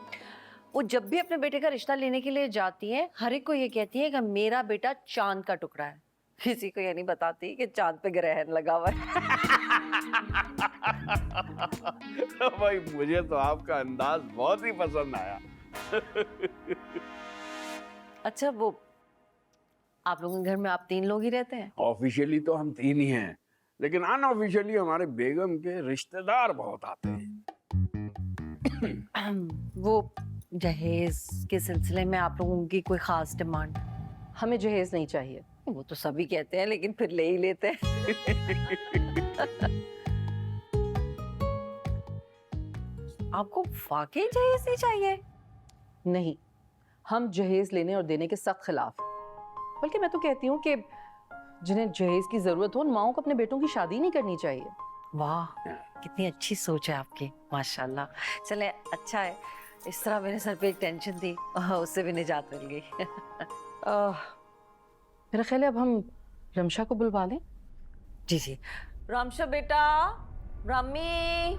वो जब भी अपने बेटे का रिश्ता लेने के लिए जाती है, हर एक को ये कहती है कि मेरा बेटा चांद का टुकड़ा है, किसी को ये नहीं बताती कि चांद पे ग्रहण लगा हुआ है। भाई मुझे तो आपका अंदाज बहुत ही पसंद आया। अच्छा, वो आप लोगों के घर में आप 3 लोग ही रहते हैं? ऑफिशियली तो हम 3 ही हैं, लेकिन अनऑफिशियली हमारे बेगम के रिश्तेदार बहुत आते हैं। वो जहेज के सिलसिले में आप लोगों की कोई खास डिमांड? हमें जहेज नहीं चाहिए। वो तो सभी कहते हैं, लेकिन फिर ले ही लेते हैं। आपको वाकई जहेज नहीं चाहिए? नहीं, हम जहेज लेने और देने के सख्त खिलाफ हैं। बल्कि मैं तो कहती हूँ कि जिन्हें जहेज की जरूरत हो, उन माओं को अपने बेटों की शादी नहीं करनी चाहिए। वाह, कितनी अच्छी सोच है आपकी, माशाल्लाह। चले, अच्छा है, इस तरह मेरे सर पे एक टेंशन थी, उससे भी निजात मिल गई। मेरा ख्याल है अब हम रमशा को बुलवा लें। जी जी, रामशा बेटा, रामी।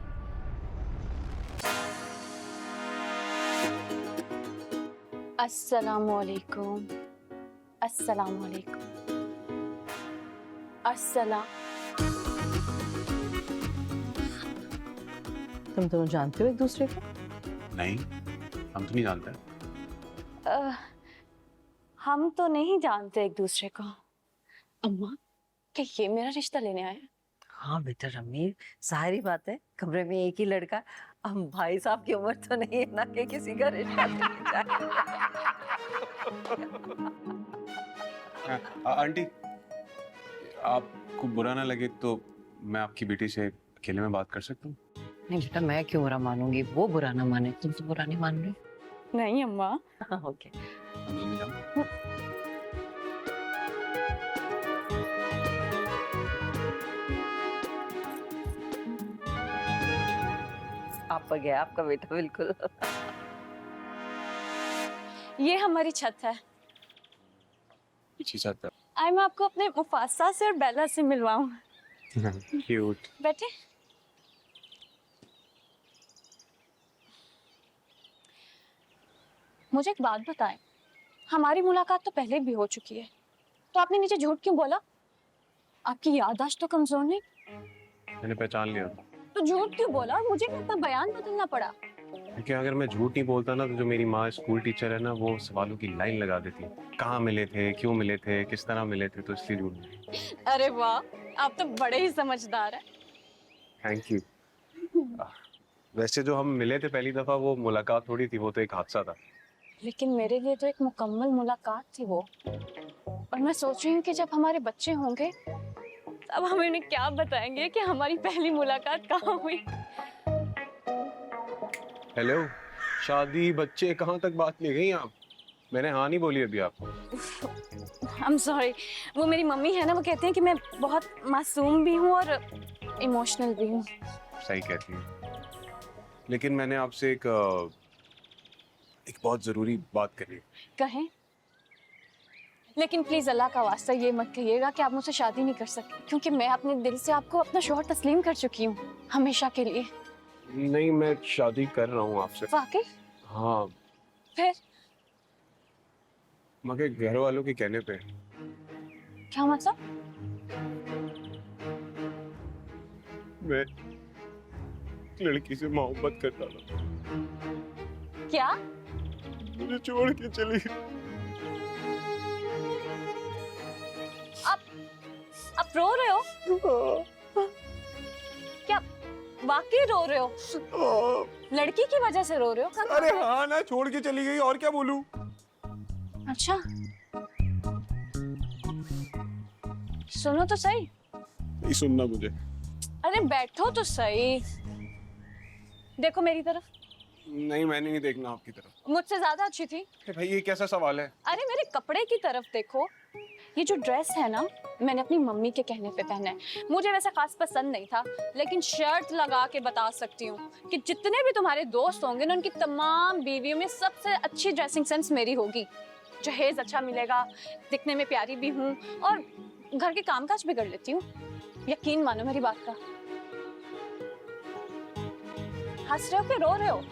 अस्सलामुअलैकुम। अस्सलामुअलैकुम। अस्सलाम। तुम दोनों जानते हो एक दूसरे को? नहीं, हम तो नहीं जानते। हम तो नहीं जानते एक दूसरे को। अम्मा, क्या ये मेरा रिश्ता लेने आया? हाँ बेटा रमी, जाहिर बात है, कमरे में एक ही लड़का, अब भाई साहब की उम्र तो नहीं है ना कि किसी का रिश्ता लेने जाए। आंटी, आपको बुरा ना लगे तो मैं आपकी बेटी से अकेले में बात कर सकता हूँ? नहीं बेटा, मैं क्यों बुरा मानूंगी, वो बुरा ना माने, तुम तो बुरा नहीं मान रही। नहीं अम्मा। ओके। आप पर गया आपका बेटा, बिल्कुल। ये हमारी छत है। पीछे छत है। आई मैं आपको अपने मुफासा से और बेला से मिलवाऊं। क्यूट। बैठे। मुझे एक बात बताएं, हमारी मुलाकात तो पहले भी हो चुकी है, तो आपने नीचे झूठ क्यों बोला? आपकी याददाश्त तो कमजोर नहीं? मैंने पहचान लिया। तो झूठ क्यों बोला और मुझे अपना बयान बदलना पड़ा? क्योंकि अगर मैं झूठ नहीं बोलता ना, तो जो मेरी माँ स्कूल टीचर है ना, वो सवालों की लाइन लगा देती है। कहाँ मिले थे, क्यों मिले थे, किस तरह मिले थे, तो इसलिए झूठ बोला। अरे वाह, आप तो बड़े ही समझदार हैं। Thank you. वैसे जो हम मिले थे पहली दफा, वो मुलाकात थोड़ी थी, वो तो एक हादसा था। लेकिन मेरे लिए तो एक मुकम्मल मुलाकात थी वो। और मैं सोच रही हूँ कि जब हमारे बच्चे होंगे, तब हम उन्हें क्या बताएंगे कि हमारी पहली मुलाकात कहाँ हुई। हेलो, शादी, बच्चे, कहाँ तक बात ले गई आप? मैंने हाँ नहीं बोली अभी आपको। I'm sorry, वो मेरी मम्मी है ना, वो कहते हैं कि मैं बहुत मासूम भी हूँ और इमोशनल भी हूँ। सही कहती है, लेकिन मैंने आपसे एक बहुत जरूरी बात करनी है। कहें, लेकिन प्लीज अल्लाह का वास्ता ये मत कहिएगा कि आप मुझसे शादी नहीं कर सकते, क्योंकि मैं अपने दिल से आपको अपना शौहर तस्लीम कर चुकी हूँ, हमेशा के लिए। नहीं, मैं शादी कर रहा हूँ आपसे। वाकई? हाँ। फिर? मगर घर वालों के कहने पे। क्या मतलब? मैं लड़की से मोहब्बत करता था। क्या? मुझे छोड़ के चली। आप रो रहे हो? क्या वाकई रो रहे हो? लड़की की वजह से रो रहे हो? अरे हाँ ना, छोड़ के चली गई, और क्या बोलूं? अच्छा, सुनो तो सही। नहीं सुनना मुझे। अरे बैठो तो सही, देखो मेरी तरफ। नहीं, मैंने नहीं देखना आपकी तरफ। मुझसे ज्यादा अच्छी थी। अरे भाई ये कैसा सवाल है? अरे मेरे कपड़े की तरफ देखो, ये जो ड्रेस है ना, मैंने अपनी मम्मी के कहने पे पहना है। मुझे वैसे खास पसंद नहीं था, लेकिन शर्त लगा के बता सकती हूँ कि जितने भी तुम्हारे दोस्त होंगे ना, उनकी तमाम बीवियों में सबसे अच्छी ड्रेसिंग सेंस मेरी होगी। जहेज अच्छा मिलेगा, दिखने में प्यारी भी हूँ और घर के कामकाज भी कर लेती हूँ। यकीन मानो मेरी बात का। हंस रहे हो कि रो रहे हो?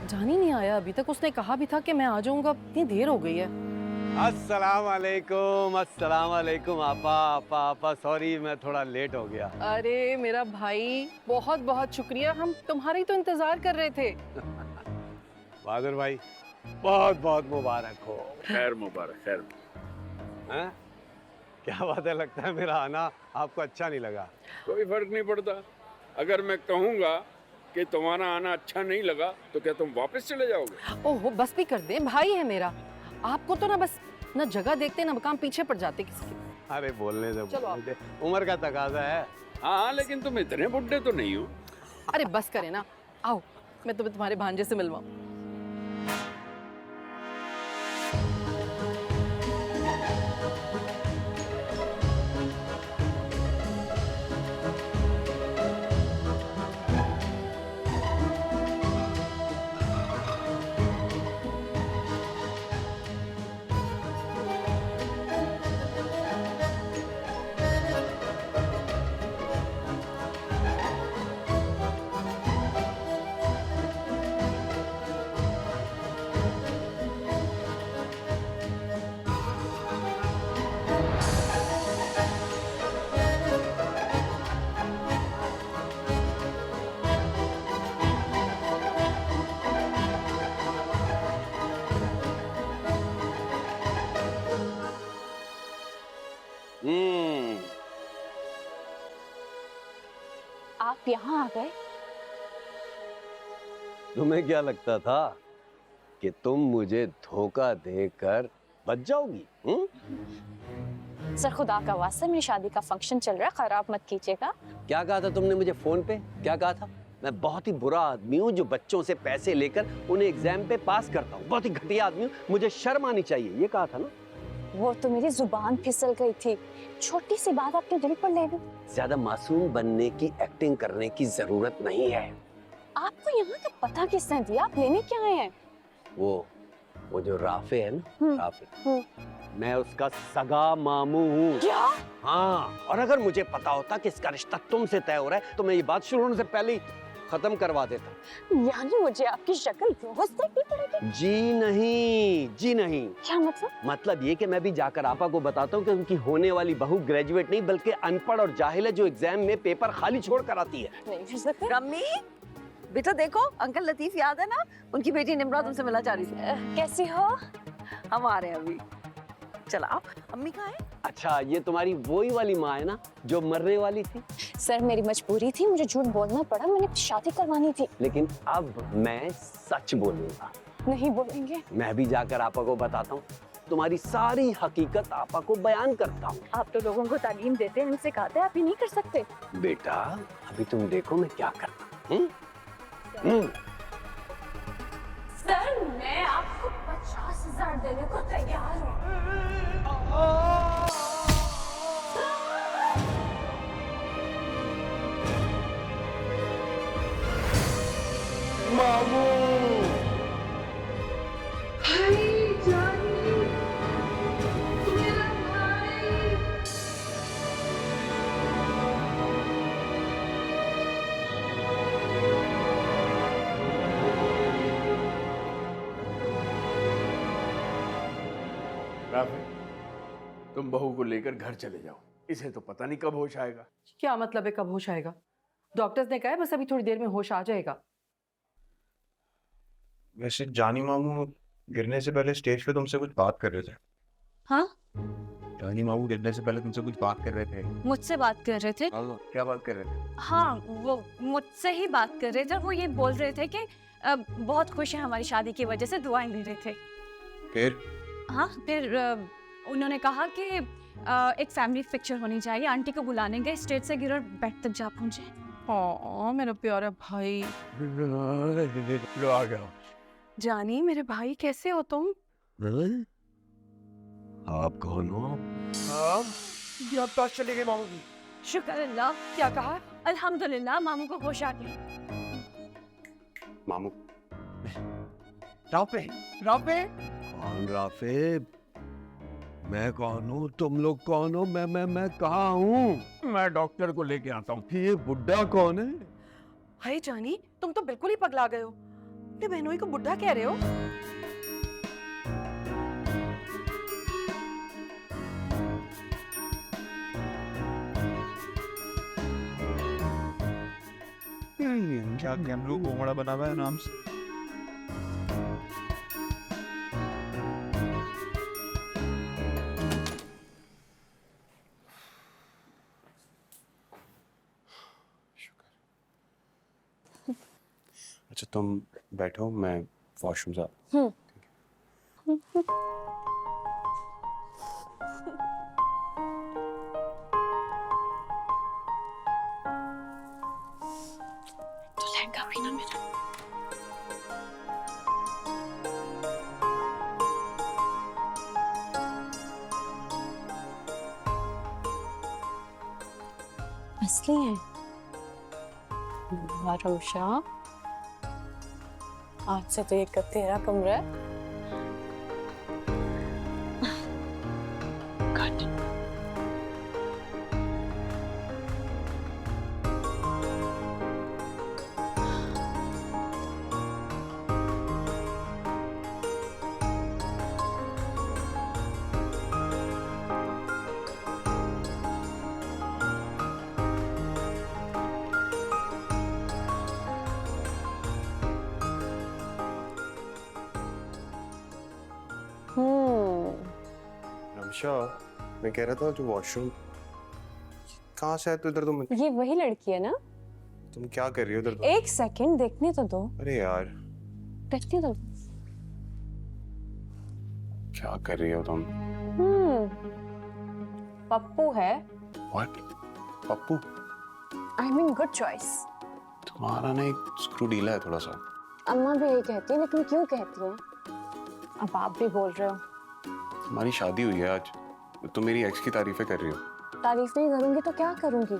जान ही नहीं आया अभी तक। उसने कहा भी था कि मैं आ जाऊंगा, इतनी देर हो गई है। अस्सलाम वालेकुम आपा आपा आपा, सॉरी मैं थोड़ा लेट हो गया। अरे मेरा भाई, बहुत बहुत शुक्रिया, हम तुम्हारा ही तो इंतजार कर रहे थे। बहादुर भाई, बहुत बहुत मुबारक हो। खैर मुबारक, खैर। हैं? क्या बात है, लगता है मेरा आना आपको अच्छा नहीं लगा। कोई फर्क नहीं पड़ता। अगर मैं कहूँगा कि तुम्हारा आना अच्छा नहीं लगा तो क्या तुम वापस चले जाओगे? ओहो बस भी कर दे, भाई है मेरा। आपको तो ना बस ना जगह देखते ना मकाम पीछे पड़ जाते किसी के। अरे बोलने दे, चलो बोलने दे, उम्र का तकाजा है। हाँ, लेकिन तुम इतने बुढ़े तो नहीं हो। अरे बस करे ना, आओ मैं तुम्हारे भांजे से मिलवाऊं। आप यहाँ आ गए? तुम्हें क्या लगता था कि तुम मुझे धोखा देकर बच जाओगी? सर खुदा का वास्ता, मेरी शादी का फंक्शन चल रहा है, खराब मत कीजिएगा। क्या कहा था तुमने मुझे फोन पे? क्या कहा था? मैं बहुत ही बुरा आदमी हूँ जो बच्चों से पैसे लेकर उन्हें एग्जाम पे पास करता हूँ। बहुत ही घटिया आदमी हूँ, मुझे शर्म आनी चाहिए, ये कहा था ना? वो तो मेरी जुबान फिसल गई थी, छोटी सी बात आपके दिल पर ले ली। ज्यादा मासूम बनने की एक्टिंग करने की जरूरत नहीं है। आपको यहाँ का पता किसने दिया? आप लेने क्या आए हैं? वो जो राफे है ना, राफे, मैं उसका सगा मामू हूँ। क्या? हाँ, और अगर मुझे पता होता कि इसका रिश्ता तुमसे तय हो रहा है तो मैं ये बात शुरू होने से पहले ही खत्म करवा देता। यानी मुझे आपकी शक्ल रोज देखनी पड़ेगी? जी नहीं। क्या मतलब? मतलब ये कि मैं भी जाकर आपा को बताता हूँ कि उनकी होने वाली बहू ग्रेजुएट नहीं बल्कि अनपढ़ और जाहिल है जो एग्जाम में पेपर खाली छोड़ कर आती है। नहीं फिर सकते। रम्मी बेटा देखो, अंकल लतीफ याद है ना, उनकी बेटी निम्रा तुमसे मिला जा रही थी। कैसी हो? हम आ रहे हैं अभी। चला आप, अम्मी कहाँ है? अच्छा, ये तुम्हारी वही वाली माँ है ना जो मरने वाली थी? सर मेरी मजबूरी थी, मुझे झूठ बोलना पड़ा, मैंने शादी करवानी थी। लेकिन अब मैं सच बोलूंगा। नहीं बोलेंगे? मैं भी जाकर आपा को बताता हूँ, तुम्हारी सारी हकीकत आपा को बयान करता हूँ। आप तो लोगों को तालीम देते हैं, हमसे कहते हैं आप ये नहीं कर सकते। बेटा अभी तुम देखो मैं क्या करता हूँ। सर मैं आपको 50,000 देने को तैयार हूँ। मामू राफे, तुम बहू को लेकर घर चले जाओ, इसे तो पता नहीं कब होश आएगा। क्या मतलब है कब होश आएगा? डॉक्टर्स ने कहा है बस अभी थोड़ी देर में होश आ जाएगा। वैसे जानी मामू गिरने से पहले स्टेज पे तुमसे कुछ बात कर रहे थे। हाँ? जानी मामू गिरने से पहले तुमसे कुछ बात कर रहे थे। मुझसे बात कर रहे थे? क्या बात कर रहे थे? हाँ, वो मुझसे ही बात कर रहे थे। वो ये बोल रहे थे कि बहुत खुश हैं हमारी शादी की वजह से, दुआएं दे रहे थे। फिर? हाँ, फिर उन्होंने कहा कि एक फैमिली पिक्चर होनी चाहिए, आंटी को बुलाने गए, स्टेज से गिर और बेड तक जा पहुंचे। हाँ मेरा प्यारा भाई। लो आ गया। जानी मेरे भाई, कैसे हो तुम? आप कौन हो? ये अब पास चले गए मामू जी। शुक्र अल्लाह। क्या कहा? अल्हम्दुलिल्लाह, मामू को होश आ गई। मामू राफे कौन राफे? मैं कौन हूँ? तुम लोग कौन हो? मैं कहाँ हूँ? मैं डॉक्टर को लेके आता हूँ। ये बुड्ढा कौन है? हाय जानी, तुम तो बिल्कुल ही पगला गए हो। अपने बहनोई को बुढ़ा कह रहे हो? क्या गैमलू घोमड़ा बना हुआ है नाम से? अच्छा तुम बैठो, मैं वॉशरूम जा। तो लहंगा भी ना मेरा। असली है? रमशा, आज से तो ये तेरा कमरा है। रमशा, मैं कह रहा था जो वॉशरूम कहाँ से है? तो इधर तुम ये वही लड़की है ना? तुम क्या कर रही हो इधर? एक सेकंड देखने तो दो। अरे यार देखने तो। क्या कर रही हो तुम? पप्पू है। What? Pappu? I mean good choice. तुम्हारा ना एक स्क्रू ढीला है थोड़ा सा। अम्मा भी यही कहती है, लेकिन क्यों कहती हैं? अब आप भी बोल रहे हो। हमारी शादी हुई है आज, तुम मेरी एक्स की तारीफें कर रही हो। तारीफ नहीं करूंगी तो क्या करूंगी?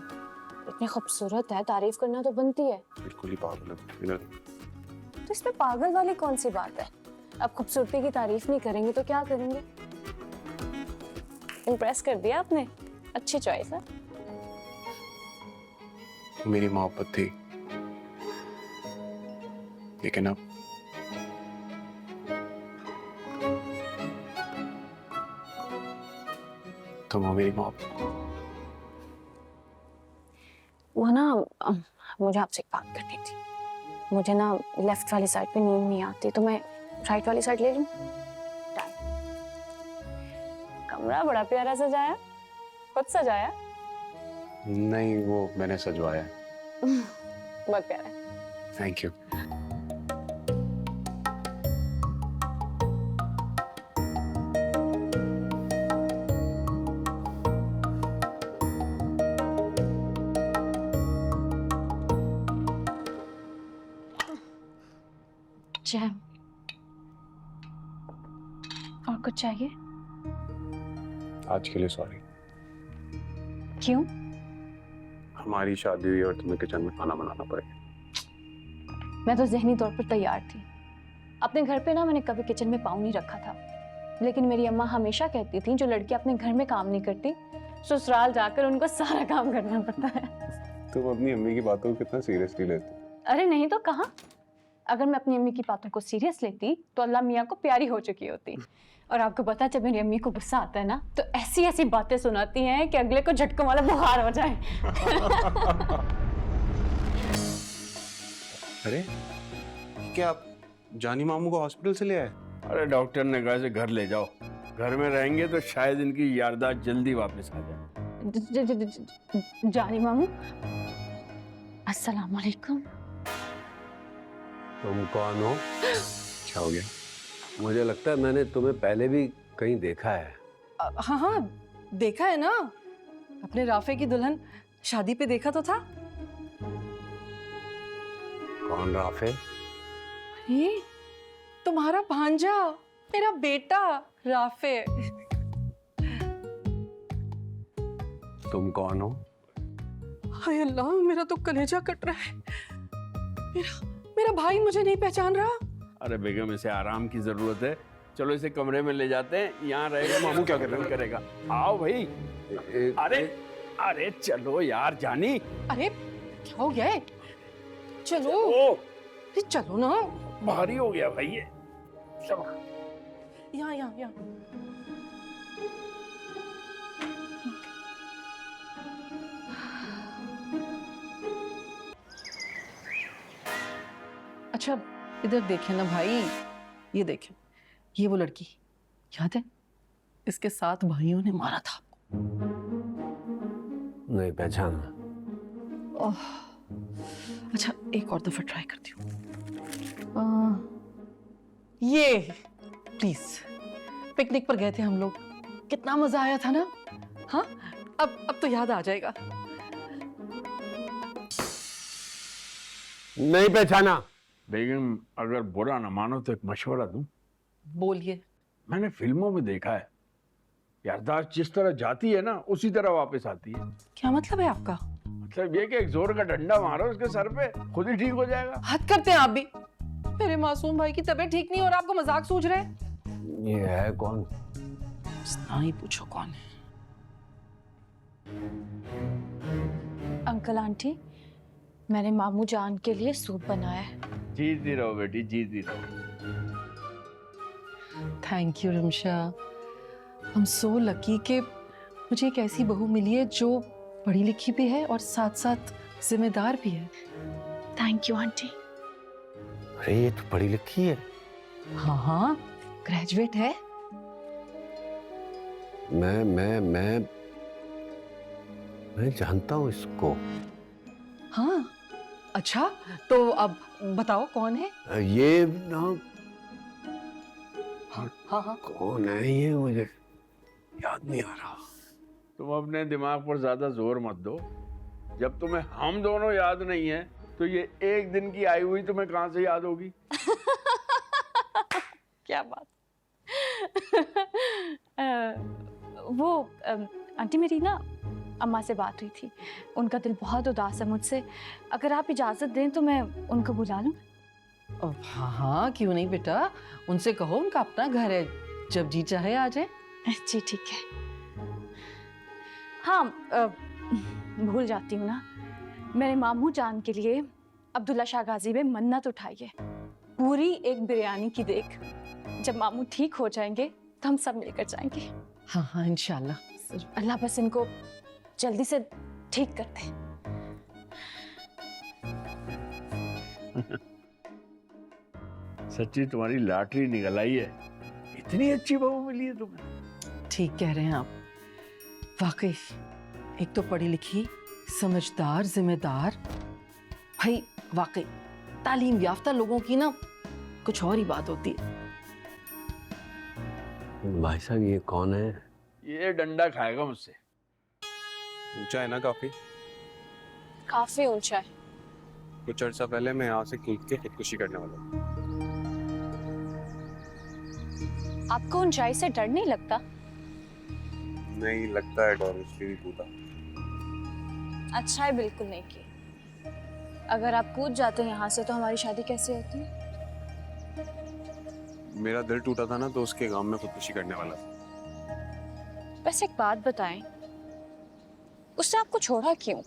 इतनी खूबसूरत है, तारीफ करना तो बनती है। बिल्कुल ही पागल है इधर। तो इसमें पागल वाली कौन सी बात है? अब खूबसूरती की तारीफ नहीं करेंगे तो क्या करेंगे? इम्प्रेस कर दिया आपने। अच्छी चॉइस है। मेरी मोहब्बत थी, लेकिन अब तुम हो मेरी मोहब्बत। वो ना मुझे आपसे एक बात करनी थी। मुझे ना लेफ्ट वाली साइड पे नींद नहीं आती, तो मैं राइट वाली साइड ले लूं? कमरा बड़ा प्यारा सजाया। खुद सजाया? नहीं, वो मैंने सजवाया है। बहुत प्यारा है। Thank you. जैम और कुछ चाहिए? आज के लिए सॉरी। क्यों? हमारी शादी हुई और तुम्हें किचन में खाना बनाना पड़ेगा। मैं तो ज़हनी तौर पर तैयार थी। अपने घर पे ना मैंने कभी किचन में पाँव नहीं रखा था, लेकिन मेरी अम्मा हमेशा कहती थी जो लड़की अपने घर में काम नहीं करती, ससुराल जाकर उनको सारा काम करना पड़ता है। तुम अपनी अम्मी की बातों को कितना सीरियसली लेती? अरे नहीं तो कहाँ। अगर मैं अपनी अम्मी की बातों को सीरियस लेती तो अल्लाह मियाँ को प्यारी हो चुकी होती। और आपको पता है, जब मेरी अम्मी को गुस्सा आता है ना, तो ऐसी ऐसी बातें सुनाती हैं कि अगले को झटकों वाला बुखार हो जाए। अरे क्या आप जानी मामू को हॉस्पिटल से ले आए? अरे डॉक्टर ने कहा इसे घर ले जाओ, घर में रहेंगे तो शायद इनकी याददाश्त जल्दी वापस आ जाए। जानी मामू, अस्सलाम वालेकुम। तुम कौन हो? क्या हो गया? मुझे लगता है मैंने तुम्हें पहले भी कहीं देखा है। हाँ हाँ, देखा है ना, अपने राफे की दुल्हन शादी पे देखा तो था। कौन राफे? ये तुम्हारा भांजा, मेरा बेटा राफे। तुम कौन हो? हाय अल्लाह, मेरा तो कलेजा कट रहा है। मेरा भाई मुझे नहीं पहचान रहा। अरे बेगम, इसे आराम की जरूरत है, चलो इसे कमरे में ले जाते हैं, यहाँ रहेगा। मामू क्या करेगा? आओ भाई। अरे अरे चलो यार जानी। अरे क्या हो गया है? चलो अरे चलो ना। भारी हो गया भाई ये। चलो यहाँ यहाँ यहाँ। अच्छा इधर देखें ना भाई, ये देखें, ये वो लड़की याद है, इसके 7 भाइयों ने मारा था। नहीं पहचाना। ओह, अच्छा एक और दफा ट्राई करती हूँ। ये प्लीज, पिकनिक पर गए थे हम लोग, कितना मजा आया था ना। हाँ अब तो याद आ जाएगा। नहीं पहचाना। बेगम, अगर बुरा ना मानो तो एक मशवरा दूं। बोलिए। मैंने फिल्मों में देखा है, याददाश्त जिस तरह जाती है ना उसी तरह वापस आती है। क्या मतलब है आपका? मतलब ये कि एक जोर का डंडा मारो उसके सर पे, खुद ही ठीक हो जाएगा। हद करते हैं आप भी। मेरे मासूम भाई की तबीयत ठीक नहीं और आपको मजाक सूझ रहे हैं। ये है कौन? ना ही पूछो कौन है। अंकल आंटी, मैंने मामू जान के लिए सूप बनाया है। जीती रहो बेटी, जीती रहो। Thank you Rimsha, I am so lucky कि मुझे एक ऐसी बहू मिली है जो पढ़ी लिखी भी है और साथ साथ जिम्मेदार भी है। Thank you aunty. अरे ये तो पढ़ी लिखी है। हाँ हाँ, ग्रेजुएट है। मैं जानता हूँ इसको। हाँ अच्छा, तो अब बताओ कौन है? ये ना हाँ हाँ, कौन है ये, मुझे याद नहीं आ रहा। तुम अपने दिमाग पर ज्यादा जोर मत दो, जब तुम्हें हम दोनों याद नहीं है तो ये एक दिन की आई हुई तुम्हें कहां से याद होगी? क्या बात। आंटी मेरी ना अम्मा से बात हुई थी, उनका दिल बहुत उदास है मुझसे, अगर आप इजाजत दें तो मैं उनको बुला लूं। हाँ हाँ, क्यों नहीं बेटा, उनसे कहो, उनका अपना घर है, जब जी चाहे आ जाए। जी ठीक है। हाँ भूल जाती हूँ ना, मेरे मामू जान के लिए अब्दुल्ला शाह गाजी में मन्नत उठाई है, पूरी एक बिरयानी की देख। जब मामू ठीक हो जाएंगे तो हम सब मिलकर जाएंगे। हाँ हाँ इंशाल्लाह। अल्लाह बस इनको जल्दी से ठीक कर दे। सच्ची तुम्हारी लॉटरी निकल आई है, इतनी अच्छी बहू मिली है तुम्हें। ठीक कह रहे हैं आप, वाकई एक तो पढ़ी लिखी, समझदार, जिम्मेदार। भाई वाकई तालीम याफ्ता लोगों की ना कुछ और ही बात होती है। भाई साहब ये कौन है? ये डंडा खाएगा मुझसे। ऊंचा है ना काफी? काफी ऊंचा है। कुछ अर्सा पहले मैं यहाँ से कूद के खुदकुशी करने वाला हूँ। आपको ऊंचाई से डर नहीं लगता? नहीं लगता है डर, इसलिए भी कूदा। अच्छा है बिल्कुल नहीं की। अगर आप कूद जाते यहाँ से तो हमारी शादी कैसे होती? मेरा दिल टूटा था ना, तो उसके गम में खुदकुशी करने वाला था। बस एक बात बताएं, उसने आपको छोड़ा क्यों?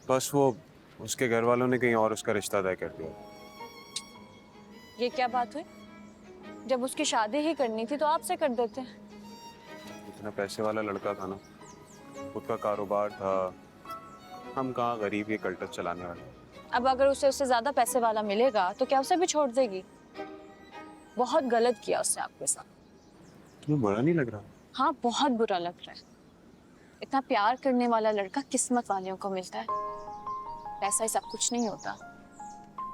बस वो उसके घर वालों ने कहीं और उसका रिश्ता तय कर दिया। ये क्या बात हुई? जब उसकी शादी ही करनी थी तो आपसे कर देते। इतना पैसे वाला लड़का था ना, खुद का कारोबार था, हम कहाँ गरीब ये कल्टस चलाने वाले। अब अगर उसे उससे ज्यादा पैसे वाला मिलेगा तो क्या उसे भी छोड़ देगी? बहुत गलत किया उसने आपके साथ। तुम्हें बुरा नहीं लग रहा? हाँ, बहुत बुरा लग रहा है। इतना प्यार करने वाला लड़का किस्मत वालों को मिलता है, पैसा ही सब कुछ नहीं होता।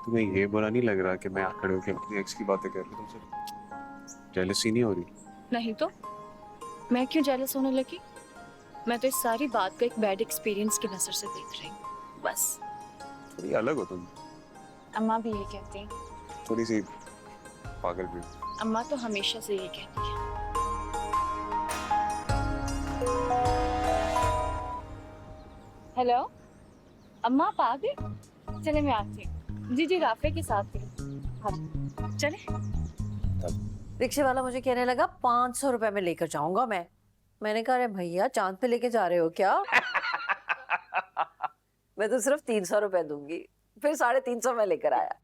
तुम्हें ये बुरा नहीं लग रहा कि मैं खड़े होकर अपनी एक्स की बातें कर रहा हूँ तुमसे? जेलसी नहीं हो रही? नहीं तो मैं क्यों जेलस होने लगी? मैं तो इस सारी बात को एक बैड एक्सपीरियंस की नजर से देख रही हूँ बस। थोड़ी अलग हो तुम। अम्मा भी यही कहती हैं। थोड़ी सी पागल भी। अम्मा तो हमेशा से यही कहती है। हेलो अम्मा, आप आ गए? चले मैं आती हूँ। जी राफे के साथ थी। हाँ चले। रिक्शे वाला मुझे कहने लगा 500 रुपए में लेकर जाऊंगा मैं। मैंने कहा अरे भैया चांद पे लेके जा रहे हो क्या? मैं तो सिर्फ 300 रुपए दूंगी। फिर 350 में लेकर आया।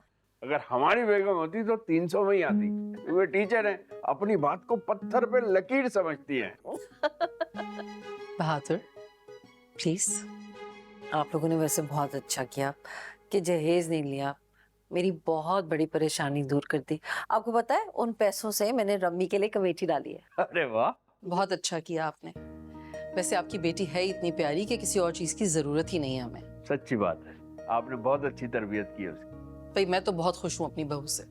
अगर हमारी बेगम होती तो 300 में ही आती। वे टीचर हैं, अपनी बात को पत्थर पे लकीर समझती हैं। बहादुर प्लीज। आप लोगों ने वैसे बहुत अच्छा किया कि जहेज नहीं लिया। मेरी बहुत बड़ी परेशानी दूर कर दी। आपको पता है उन पैसों से मैंने रम्मी के लिए कमेटी डाली है। अरे वाह, बहुत अच्छा किया आपने। वैसे आपकी बेटी है इतनी प्यारी कि किसी और चीज की जरूरत ही नहीं है हमें। सच्ची बात है, आपने बहुत अच्छी तरबियत की है उसकी। भाई मैं तो बहुत खुश हूँ अपनी बहू से।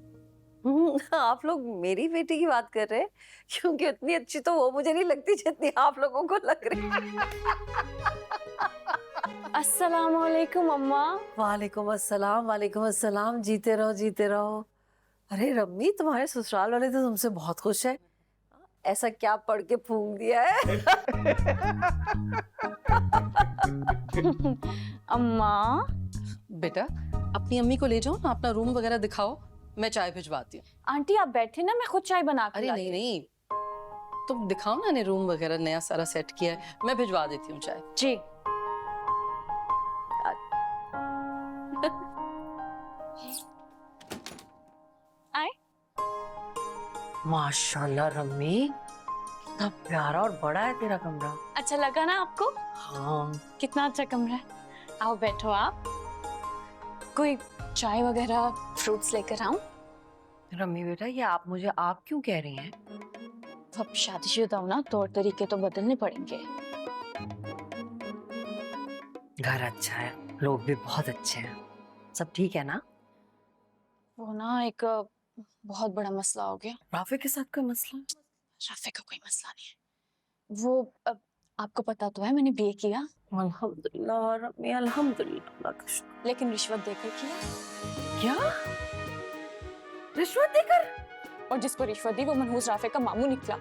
आप लोग मेरी बेटी की बात कर रहे हैं, क्योंकि उतनी अच्छी तो वो मुझे नहीं लगती जितनी आप लोगों को लग रही है। अस्सलाम वालेकुम अम्मा। वालेकुम अस्सलाम, वालेकुम अस्सलाम। जीते रहो जीते रहो। अरे रम्मी, तुम्हारे ससुराल वाले तो तुमसे बहुत खुश है। ऐसा क्या पढ़ के फूंक दिया है? अम्मा बेटा अपनी अम्मी को ले जाओ ना, अपना रूम वगैरह दिखाओ, मैं चाय भिजवाती हूँ। आंटी आप बैठे ना, मैं खुद चाय बना कर अरे नहीं नहीं, तुम दिखाओ ना, ने रूम वगैरह नया सारा सेट किया है, मैं भिजवा देती हूँ चाय। जी। आए। माशाल्लाह रम्मी, कितना प्यारा और बड़ा है तेरा कमरा। अच्छा लगा ना आपको? हाँ। कितना अच्छा कमरा है। आओ बैठो आप। कोई चाय वगैरह फ्रूट्स लेकर आऊं? रम्मी बेटा, ये आप मुझे आप क्यों कह रही हैं? अब शादीशुदा हो ना, तौर तरीके तो बदलने पड़ेंगे। घर अच्छा है, लोग भी बहुत अच्छे हैं, सब ठीक है ना? वो ना एक बहुत बड़ा मसला हो गया। राफे के साथ कोई मसला? राफे का कोई मसला नहीं है। वो आपको पता तो है मैंने बीए किया। अल्हम्दुलिल्लाह रब्बी, अल्हम्दुलिल्लाह। लेकिन रिश्वत देकर किया। क्या? रिश्वत देकर? और जिसको रिश्वत दी वो मनहूस राफे का मामू निकला।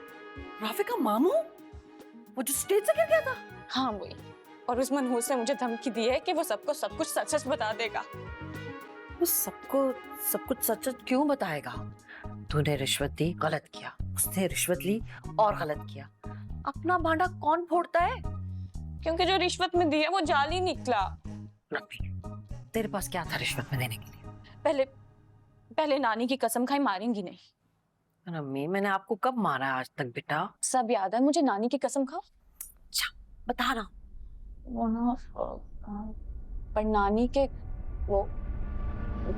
राफे का मामू? वो जो स्टेज से गिर गया था? हाँ वही। और उस मनहूस ने मुझे धमकी दी है कि वो सबको सब कुछ सच सच बता देगा। वो सबको सब कुछ सच सच क्यों बताएगा? तूने रिश्वत दी, गलत किया। उसने रिश्वत ली और गलत किया। अपना भांडा कौन फोड़ता है? क्योंकि जो रिश्वत में दिया वो जाली निकला। रब्बी, तेरे पास क्या था रिश्वत में देने के लिए? पहले नानी की कसम खाई मारेंगी नहीं। रम्मी, मैंने आपको कब मारा है आज तक बेटा? सब याद है मुझे, नानी की कसम खाओ। अच्छा बता ना। वो ना पर नानी के वो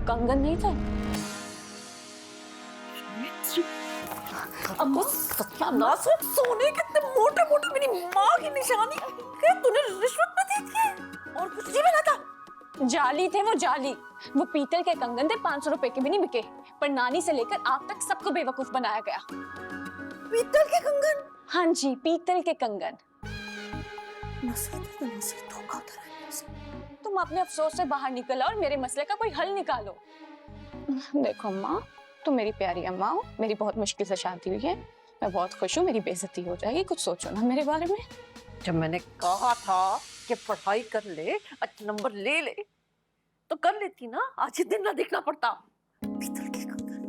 कंगन नहीं थे। अब सत्यानाश हो, सोने कितने मोटे मोटे मेरी माँ की निशानी। क्या तूने रिश्वत में दी थी? और कुछ नहीं मिला था? जाली थे वो, जाली। वो पीतल के कंगन थे, 500 रुपए के भी नहीं बिके। पर नानी से लेकर आप तक सबको बेवकूफ बनाया गया। पीतल के कंगन? हाँ जी, पीतल के कंगन। तुम अपने अफसोस से बाहर निकल और मेरे मसले का कोई हल निकालो। देखो अम्मा, तुम मेरी प्यारी अम्मा हो, मेरी बहुत मुश्किल से शादी हुई है। मैं बहुत खुश हूँ, मेरी बेइज्जती हो जाएगी, कुछ सोचो ना मेरे बारे में। जब मैंने कहा था कि पढ़ाई कर ले, अच्छे नंबर ले ले, तो कर लेती ना, आज ही दिन ना देखना पड़ता। पीतल के कंगन।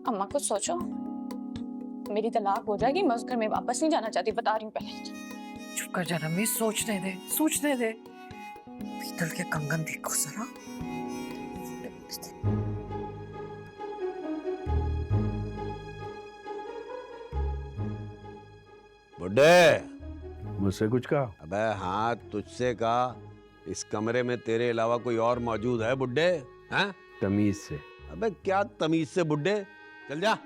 अम्मा कुछ सोचो, मेरी तलाक हो जाएगी, मैं उस घर में वापस नहीं जाना चाहती, बता रही हूँ पहले। चुप कर जा रमी, सोचने दे, सोचने दे। पीतल के कंगन देखो जरा। बुड्ढे, मुझसे कुछ कहा? अबे हाँ, तुझसे कहा। इस कमरे में तेरे अलावा कोई और मौजूद है बुड्ढे? हाँ? तमीज से। अबे क्या तमीज से बुड्ढे, चल जा,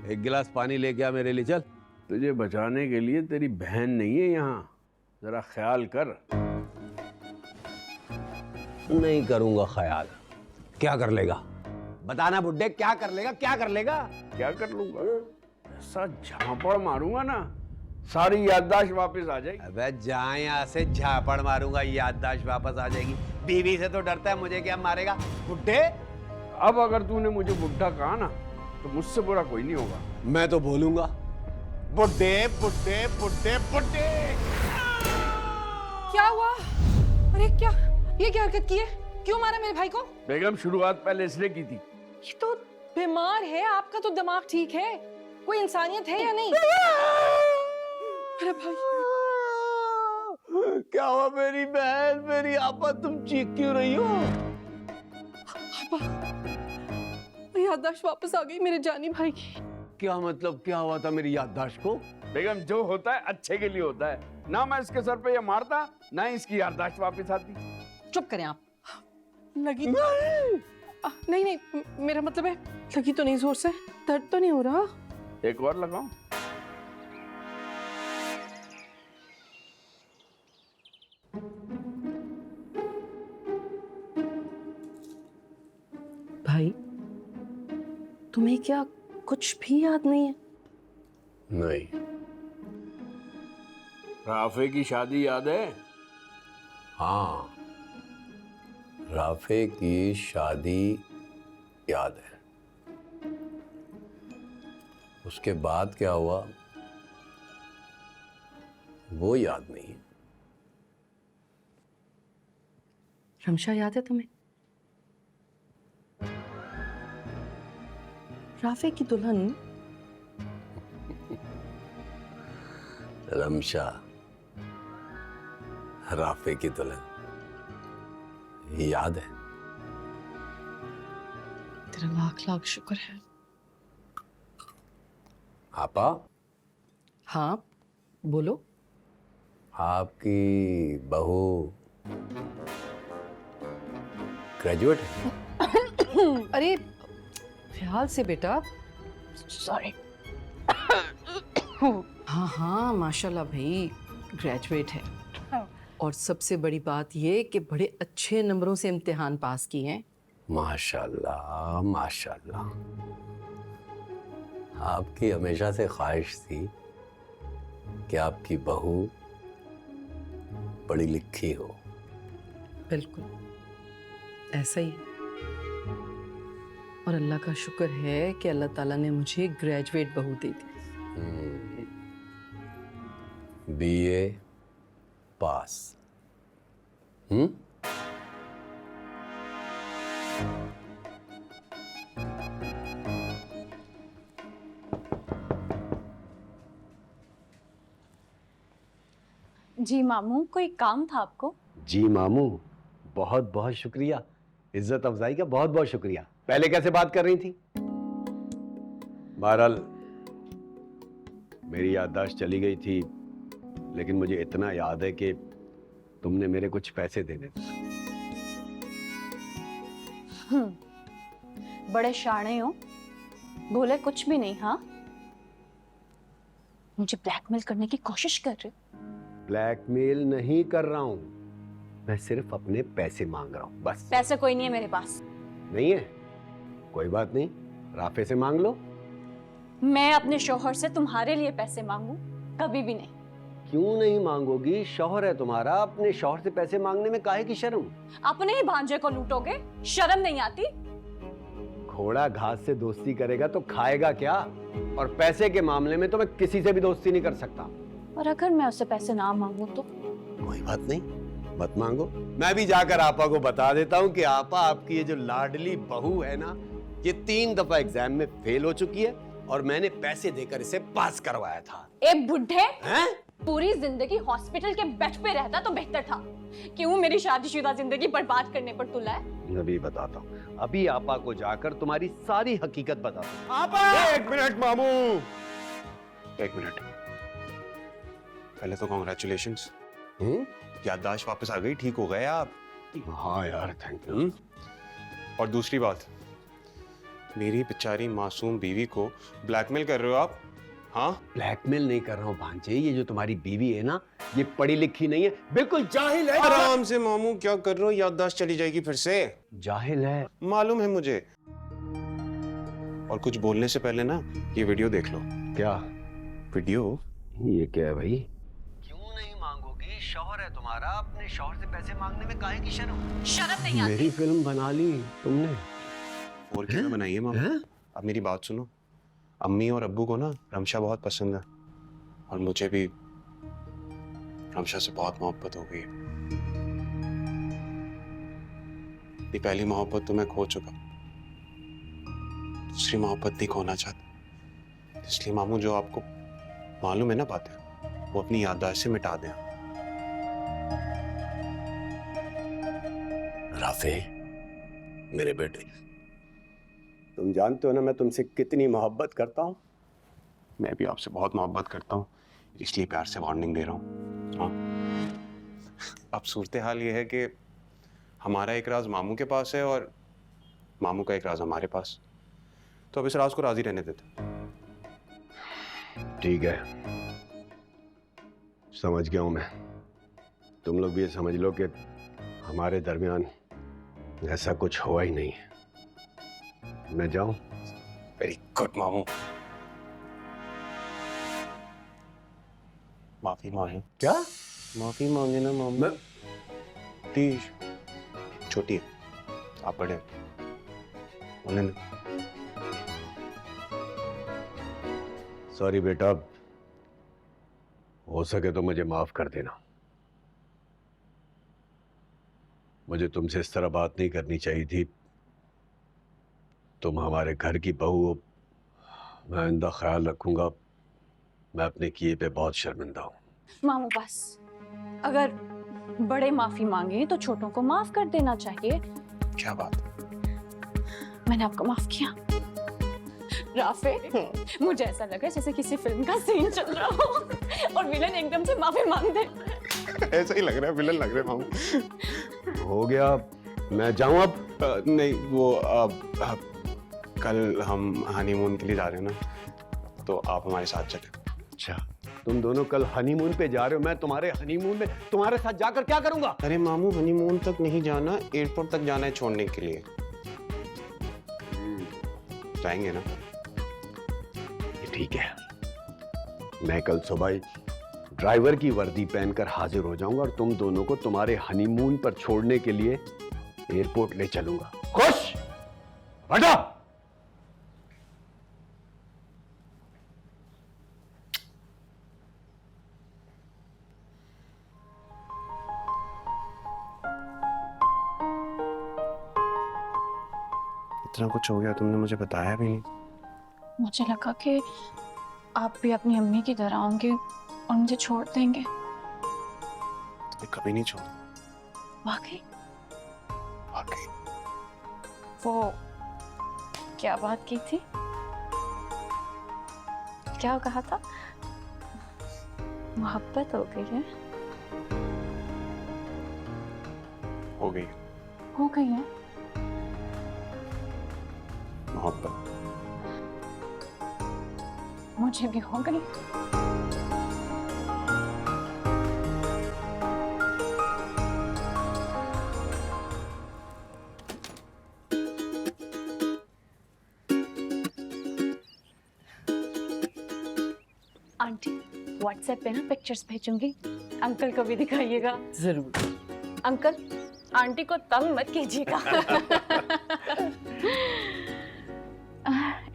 एक गिलास पानी लेके आ मेरे लिए, चल। तुझे बचाने के लिए तेरी बहन नहीं है यहाँ, जरा ख्याल कर। नहीं करूंगा ख्याल। क्या कर लेगा बताना बुड्ढे, क्या कर लेगा, क्या कर लेगा? क्या कर लूंगा? ऐसा झापड़ मारूंगा ना, सारी याददाश्त वापस आ जाएगी। अबे जहाँ यहाँ से झापड़ मारूंगा याददाश्त वापस आ जाएगी। बीवी से तो डरता है, मुझे क्या मारेगा बुड्ढे? अब अगर तूने मुझे बुढ़ा कहा ना तो मुझसे बुरा कोई नहीं होगा। मैं तो बोलूंगा बुड्ढे बुड्ढे बुड्ढे बुड्ढे। क्या हुआ? अरे क्या, ये क्या हरकत की है? क्यों मारा मेरे भाई को? बेगम शुरुआत पहले इसने की थी। ये तो बीमार है, आपका तो दिमाग ठीक है, कोई इंसानियत है या नहीं? अरे भाई क्या हुआ मेरी बहन, मेरी आपा, तुम चीख क्यों रही हो? याददाश्त वापस आ गई मेरे जानी भाई की। क्या मतलब, क्या हुआ था मेरी याददाश्त को? बेगम जो होता है अच्छे के लिए होता है, ना मैं इसके सर पे ये मारता ना इसकी याददाश्त वापस आती। चुप करें आप। लगी नहीं नहीं, मेरा मतलब है लगी तो नहीं जोर से, दर्द तो नहीं हो रहा? एक और लगाऊं? भाई तुम्हें क्या कुछ भी याद नहीं है? नहीं। राफे की शादी याद है? हाँ, राफे की शादी याद है। उसके बाद क्या हुआ वो याद नहीं है। रमशा याद है तुम्हें? राफे की दुल्हन। रमशा, राफे की दुल्हन, याद है? तेरा लाख लाख शुक्र है। आपा? हाँ बोलो। आपकी बहू ग्रेजुएट है? अरे ख्याल से बेटा, सॉरी। हाँ हाँ माशाल्लाह भाई, ग्रेजुएट है। और सबसे बड़ी बात ये कि बड़े अच्छे नंबरों से इम्तिहान पास की हैं। माशाल्लाह माशाल्लाह। आपकी हमेशा से ख्वाहिश थी कि आपकी बहू पढ़ी लिखी हो। बिल्कुल ऐसा ही है। और अल्लाह का शुक्र है कि अल्लाह ताला ने मुझे ग्रेजुएट बहू दे दी। बीए पास। जी मामू, कोई काम था आपको? जी मामू, बहुत बहुत शुक्रिया, इज्जत अफजाई का बहुत बहुत शुक्रिया। पहले कैसे बात कर रही थी? बहरहाल मेरी याददाश्त चली गई थी, लेकिन मुझे इतना याद है कि तुमने मेरे कुछ पैसे देने थे। बड़े शाणे हो, बोले कुछ भी नहीं। हाँ, मुझे ब्लैकमेल करने की कोशिश कर रहे हो? ब्लैकमेल नहीं कर रहा हूं, मैं सिर्फ अपने पैसे मांग रहा हूं, बस। पैसे कोई नहीं है मेरे पास। नहीं है? कोई बात नहीं, राफे से मांग लो। मैं अपने शौहर से तुम्हारे लिए पैसे मांगू? कभी भी नहीं। क्यों नहीं मांगोगी? शौहर है तुम्हारा, अपने शौहर से पैसे मांगने में काहे की शर्म? अपने ही भांजे को लूटोगे, शर्म नहीं आती? घोड़ा घास से दोस्ती करेगा तो खाएगा क्या? और पैसे के मामले में तो मैं किसी से भी दोस्ती नहीं कर सकता। और अगर मैं उससे पैसे ना मांगू तो? कोई बात नहीं, मत मांगो। मैं भी जाकर आपा को बता देता हूँ कि आपा, आपकी ये जो लाडली बहू है ना, ये 3 दफा एग्जाम में फेल हो चुकी है और मैंने पैसे देकर इसे पास करवाया था। ए बुढ़े, हैं? पूरी जिंदगी हॉस्पिटल के बेड पे रहता तो बेहतर था। क्यों मेरी शादीशुदा जिंदगी बर्बाद करने पर तुला है? अभी बताता हूँ, अभी आपा को जाकर तुम्हारी सारी हकीकत बताता हूँ। आपा! एक मिनट मामू, एक मिनट। पहले तो कॉन्ग्रेचुलेशंस, याददाश्त वापस आ गई, ठीक हो गए आप। हाँ यार, थैंक यू। और दूसरी बात, मेरी बेचारी मासूम बीवी को ब्लैकमेल कर रहे हो आप? हाँ, ब्लैकमेल नहीं कर रहा हूँ भांजे, ये जो तुम्हारी बीवी है ना, ये पढ़ी लिखी नहीं है, बिल्कुल जाहिल है। आराम से मामू, क्या कर रहे हो? याददाश्त चली जाएगी फिर से। जाहिल है, मालूम है मुझे। और कुछ बोलने से पहले ना ये वीडियो देख लो। क्या वीडियो? ये क्या है भाई? क्यों नहीं मांगोगी? शौहर है तुम्हारा, अपने शौहर से पैसे मांगने में काहे की शर्म? शर्म नहीं आती? मेरी फिल्म बना ली तुमने। और क्या बनाई है मामू? अब मेरी बात सुनो। अम्मी और अब्बू को ना रमशा बहुत पसंद है, और मुझे भी रमशा से बहुत मोहब्बत हो गई है। ये पहली मोहब्बत तो मैं खो चुका, दूसरी मोहब्बत नहीं खोना चाहता। इसलिए मामू, जो आपको मालूम है ना बातें, वो अपनी याददाश्त से मिटा दें। राफे, मेरे बेटे, तुम जानते हो ना मैं तुमसे कितनी मोहब्बत करता हूँ। मैं भी आपसे बहुत मोहब्बत करता हूँ, इसलिए प्यार से वार्निंग दे रहा हूँ। हाँ, अब सूरत हाल ये है कि हमारा एक राज मामू के पास है और मामू का एक राज हमारे पास, तो अब इस राज को राजी रहने देते। ठीक है, समझ गया हूं मैं। तुम लोग भी ये समझ लो कि हमारे दरमियान ऐसा कुछ हुआ ही नहीं है। मैं जाऊं? वेरी गुड मामू। माफी मांगे। क्या? माफी मांगे ना मामू। मैं प्लीज, छोटी है, आप बड़े उन्हें। सॉरी बेटा, हो सके तो मुझे माफ कर देना। मुझे तुमसे इस तरह बात नहीं करनी चाहिए थी। तुम हमारे घर की बहू हो, मैं आइंदा ख्याल रखूंगा। मैं अपने किए पे बहुत शर्मिंदा हूँ। मामू बस, अगर बड़े माफी मांगे तो छोटों को माफ कर देना चाहिए। क्या बात? मैंने आपको माफ किया। राफे, मुझे ऐसा लगा जैसे किसी फिल्म का सीन चल रहा हो और विलन एकदम से माफी मांग दे। ऐसा ही लग रहा है, विलन लग रहे मामू। हो गया, मैं जाऊं अब? नहीं, वो कल हम हनीमून के लिए जा रहे हैं ना, तो आप हमारे साथ चले। अच्छा, तुम दोनों कल हनीमून पे जा रहे हो? मैं तुम्हारे हनीमून में तुम्हारे साथ जाकर क्या करूंगा? अरे मामू, हनीमून तक नहीं जाना, एयरपोर्ट तक जाना है छोड़ने के लिए। जाएंगे ना? ठीक है, मैं कल सुबह ही ड्राइवर की वर्दी पहनकर हाजिर हो जाऊंगा और तुम दोनों को तुम्हारे हनीमून पर छोड़ने के लिए एयरपोर्ट ले चलूंगा। खुश? हटा! इतना कुछ हो गया, तुमने मुझे बताया भी नहीं। मुझे लगा कि आप भी अपनी अम्मी की तरह होंगे और मुझे छोड़ देंगे। तुम्हें कभी नहीं छोड़ा। वाकई? वाकई। वो क्या बात की थी? क्या कहा था? मोहब्बत हो गई है? हो गई। हो गई है मोहब्बत। मुझे भी हो गई। आंटी, व्हाट्सएप पे ना पिक्चर्स भेजूंगी, अंकल को भी दिखाइएगा। जरूर। अंकल, आंटी को तंग मत कीजिएगा।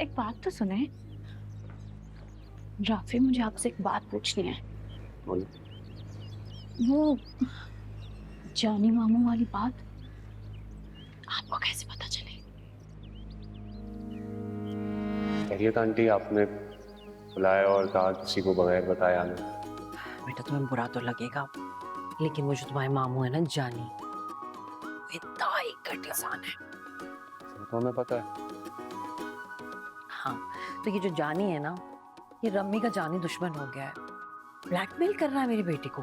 एक बात तो सुने राफी, मुझे आपसे एक बात पूछनी है। बोलो। वो जानी मामू वाली बात आपको कैसे पता चली? खैरियत आंटी, आपने बुलाया और कहा किसी को बगैर बताया आना। बेटा, तुम्हें बुरा तो लगेगा, लेकिन वो जो तुम्हारे मामू है ना, जानी, वो इतना ही घटिया इंसान है। तो हमें पता है। हाँ, तो ये जो जानी है ना, ये रम्मी का जानी दुश्मन हो गया है। ब्लैकमेल कर रहा है मेरी बेटी को।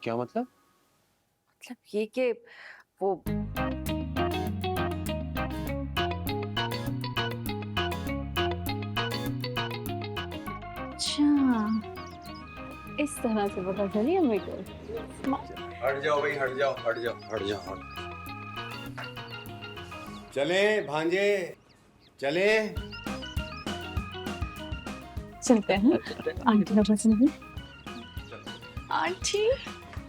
क्या मतलब? मतलब ये कि वो अच्छा, इस तरह से पता चली मेरे को। हट जाओ भाई, हट जाओ, हट जाओ, हट जाओ। चले भांजे, चले। चलते हैं आंटी का पसंद है। आंटी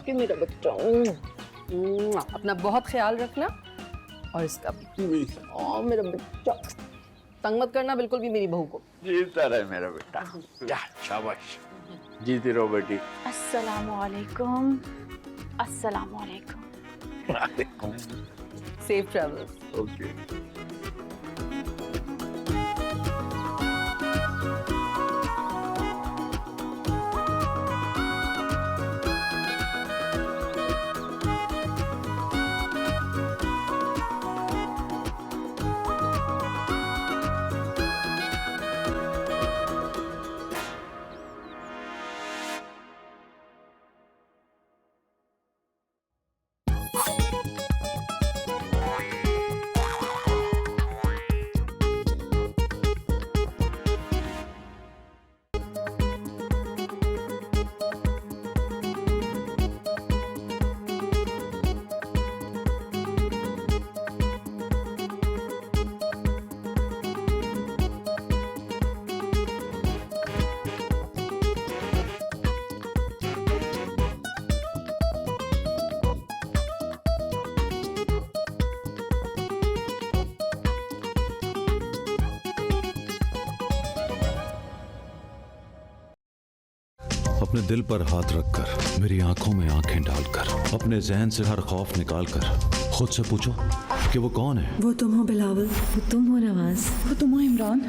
कि मेरा बच्चा अपना बहुत ख्याल रखना और इसका भी। ओ मेरा बच्चा, तंग मत करना बिल्कुल भी मेरी बहू को। जीता रहे मेरा बेटा। जा, शाबाश, जीती रहो बेटी। अस्सलामुअलैकुम। अस्सलामुअलैकुम। Safe travels. ओके। अपने दिल पर हाथ रखकर, मेरी आंखों में आंखें डालकर, अपने जहन से हर खौफ निकालकर खुद से पूछो कि वो कौन है। वो तुम हो बिलावल, वो तुम हो नवाज, वो तुम हो इमरान।